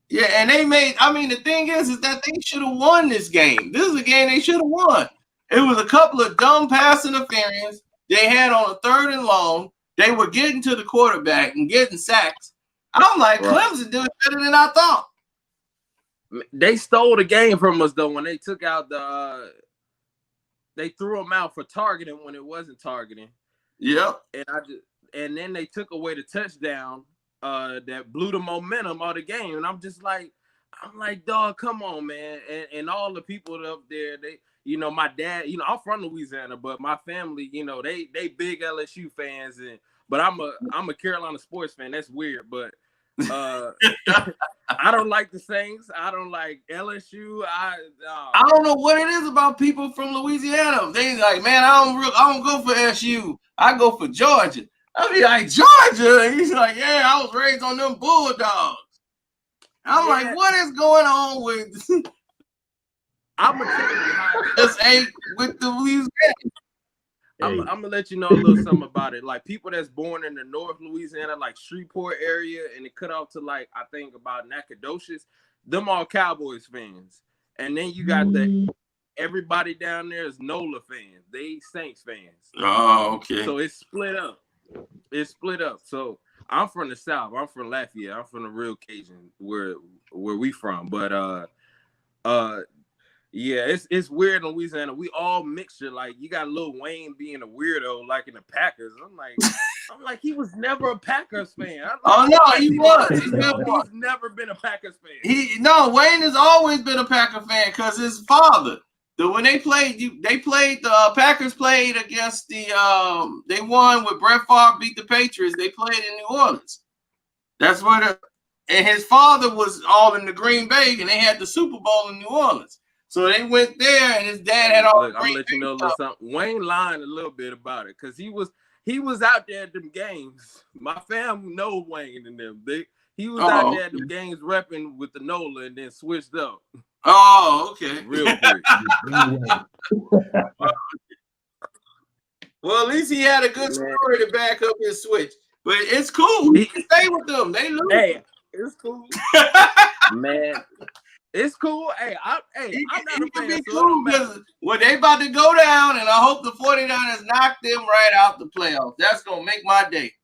Yeah, and they made. I mean, the thing is that they should have won this game. This is a game they should have won. It was a couple of dumb pass interference they had on a 3rd and long. They were getting to the quarterback and getting sacks. I'm like, Clemson doing better than I thought. They stole the game from us though when they took out the. They threw them out for targeting when it wasn't targeting. Yep. And then they took away the touchdown that blew the momentum of the game. And I'm like, dog, come on, man. And all the people up there, they, you know, my dad, you know, I'm from Louisiana, but my family, you know, they big LSU fans, but I'm a Carolina sports fan. That's weird, but I don't like the Saints. I don't like LSU. I don't know what it is about people from Louisiana. They like, man, I don't go for SU. I go for Georgia. I be like, Georgia? He's like, yeah, I was raised on them Bulldogs. I'm like, what is going on with? I'm gonna tell you how this ain't with the Louisiana. I'm gonna let you know a little something about it. Like people that's born in the North Louisiana, like Shreveport area, and it cut off to like I think about Nacogdoches. Them all Cowboys fans, and then you got everybody down there is NOLA fans. They Saints fans. Oh, okay. So it's split up. So I'm from the South. I'm from Lafayette. I'm from the real Cajun, where we from. But yeah, it's weird in Louisiana. We all mixture. Like you got Lil Wayne being a weirdo, like in the Packers. I'm like, he was never a Packers fan. Oh no, he was. He's never been a Packers fan. Wayne has always been a Packer fan because his father. When they played, the Packers played against they won with Brett Favre beat the Patriots. They played in New Orleans. That's where and his father was all in the Green Bay, and they had the Super Bowl in New Orleans. So they went there, and his dad had all. I'm gonna let you know a little something. Wayne lied a little bit about it because he was out there at them games. My family know Wayne and them. He was out there at them games repping with the NOLA and then switched up. Oh, okay. Real quick. Well, at least he had a good story to back up his switch. But it's cool. He can stay with them. They lose. Hey, it's cool. Man. It's cool. Hey, I'm not a fan. Cool well, they about to go down, and I hope the 49ers knock them right out the playoffs. That's gonna make my day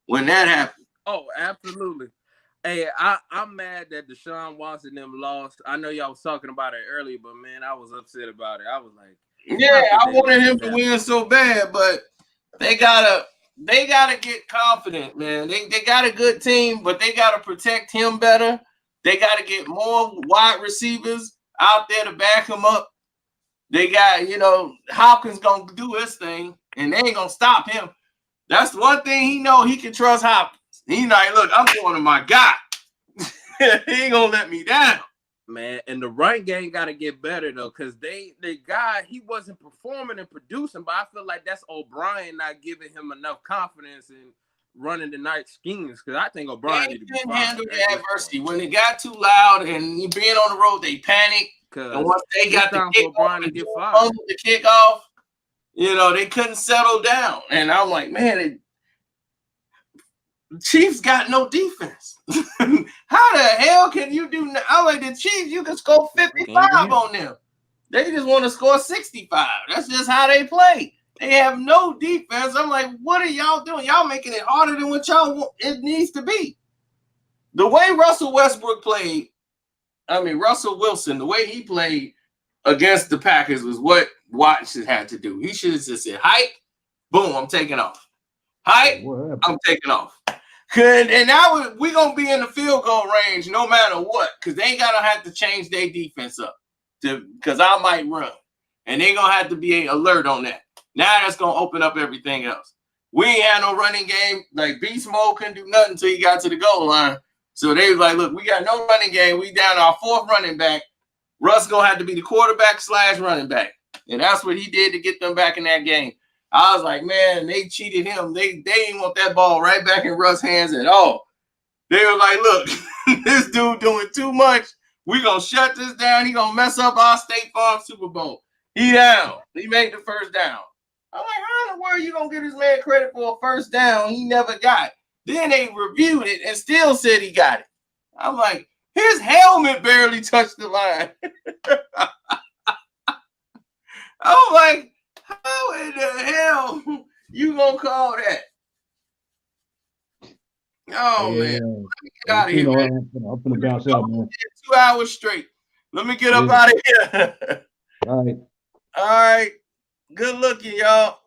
when that happens. Oh, absolutely. Hey, I'm mad that Deshaun Watson them lost. I know y'all was talking about it earlier, but man, I was upset about it. I was like, yeah, I wanted him to win so bad, but they gotta get confident, man. They got a good team, but they gotta protect him better. They got to get more wide receivers out there to back him up. They got, Hopkins going to do his thing, and they ain't going to stop him. That's one thing he know. He can trust Hopkins. He's like, look, I'm going to my guy. He ain't going to let me down. Man, and the run game got to get better, though, because the guy, he wasn't performing and producing, but I feel like that's O'Brien not giving him enough confidence in running the night schemes, because I think O'Brien didn't handle the adversity. When it got too loud and being on the road, they panicked. And once they got the kickoff, they couldn't settle down. And I'm like, man, the Chiefs got no defense. How the hell can you do? I'm like, the Chiefs, you can score 55 on them. They just want to score 65. That's just how they play. They have no defense. I'm like, what are y'all doing? Y'all making it harder than what it needs to be. The way Russell Wilson, the way he played against the Packers was what Watson had to do. He should have just said, hike, boom, I'm taking off. Hike, I'm taking off. And now we're going to be in the field goal range no matter what, because they ain't going to have to change their defense up because I might run. And they're going to have to be alert on that. Now that's going to open up everything else. We ain't had no running game. Like, Beast Mode couldn't do nothing until he got to the goal line. So they was like, look, we got no running game. We down our 4th running back. Russ gonna have to be the quarterback / running back. And that's what he did to get them back in that game. I was like, man, they cheated him. They didn't want that ball right back in Russ' hands at all. They were like, look, this dude doing too much. We gonna shut this down. He gonna mess up our State Farm Super Bowl. He down. He made the first down. I'm like, how in the world you gonna give this man credit for a first down he never got? Then they reviewed it and still said he got it. I'm like, his helmet barely touched the line. I'm like, how in the hell you gonna call that? Oh, man. Get out of here, man. I'm gonna bounce out, man. 2 hours straight. Let me get up out of here. All right. All right. Good looking, y'all.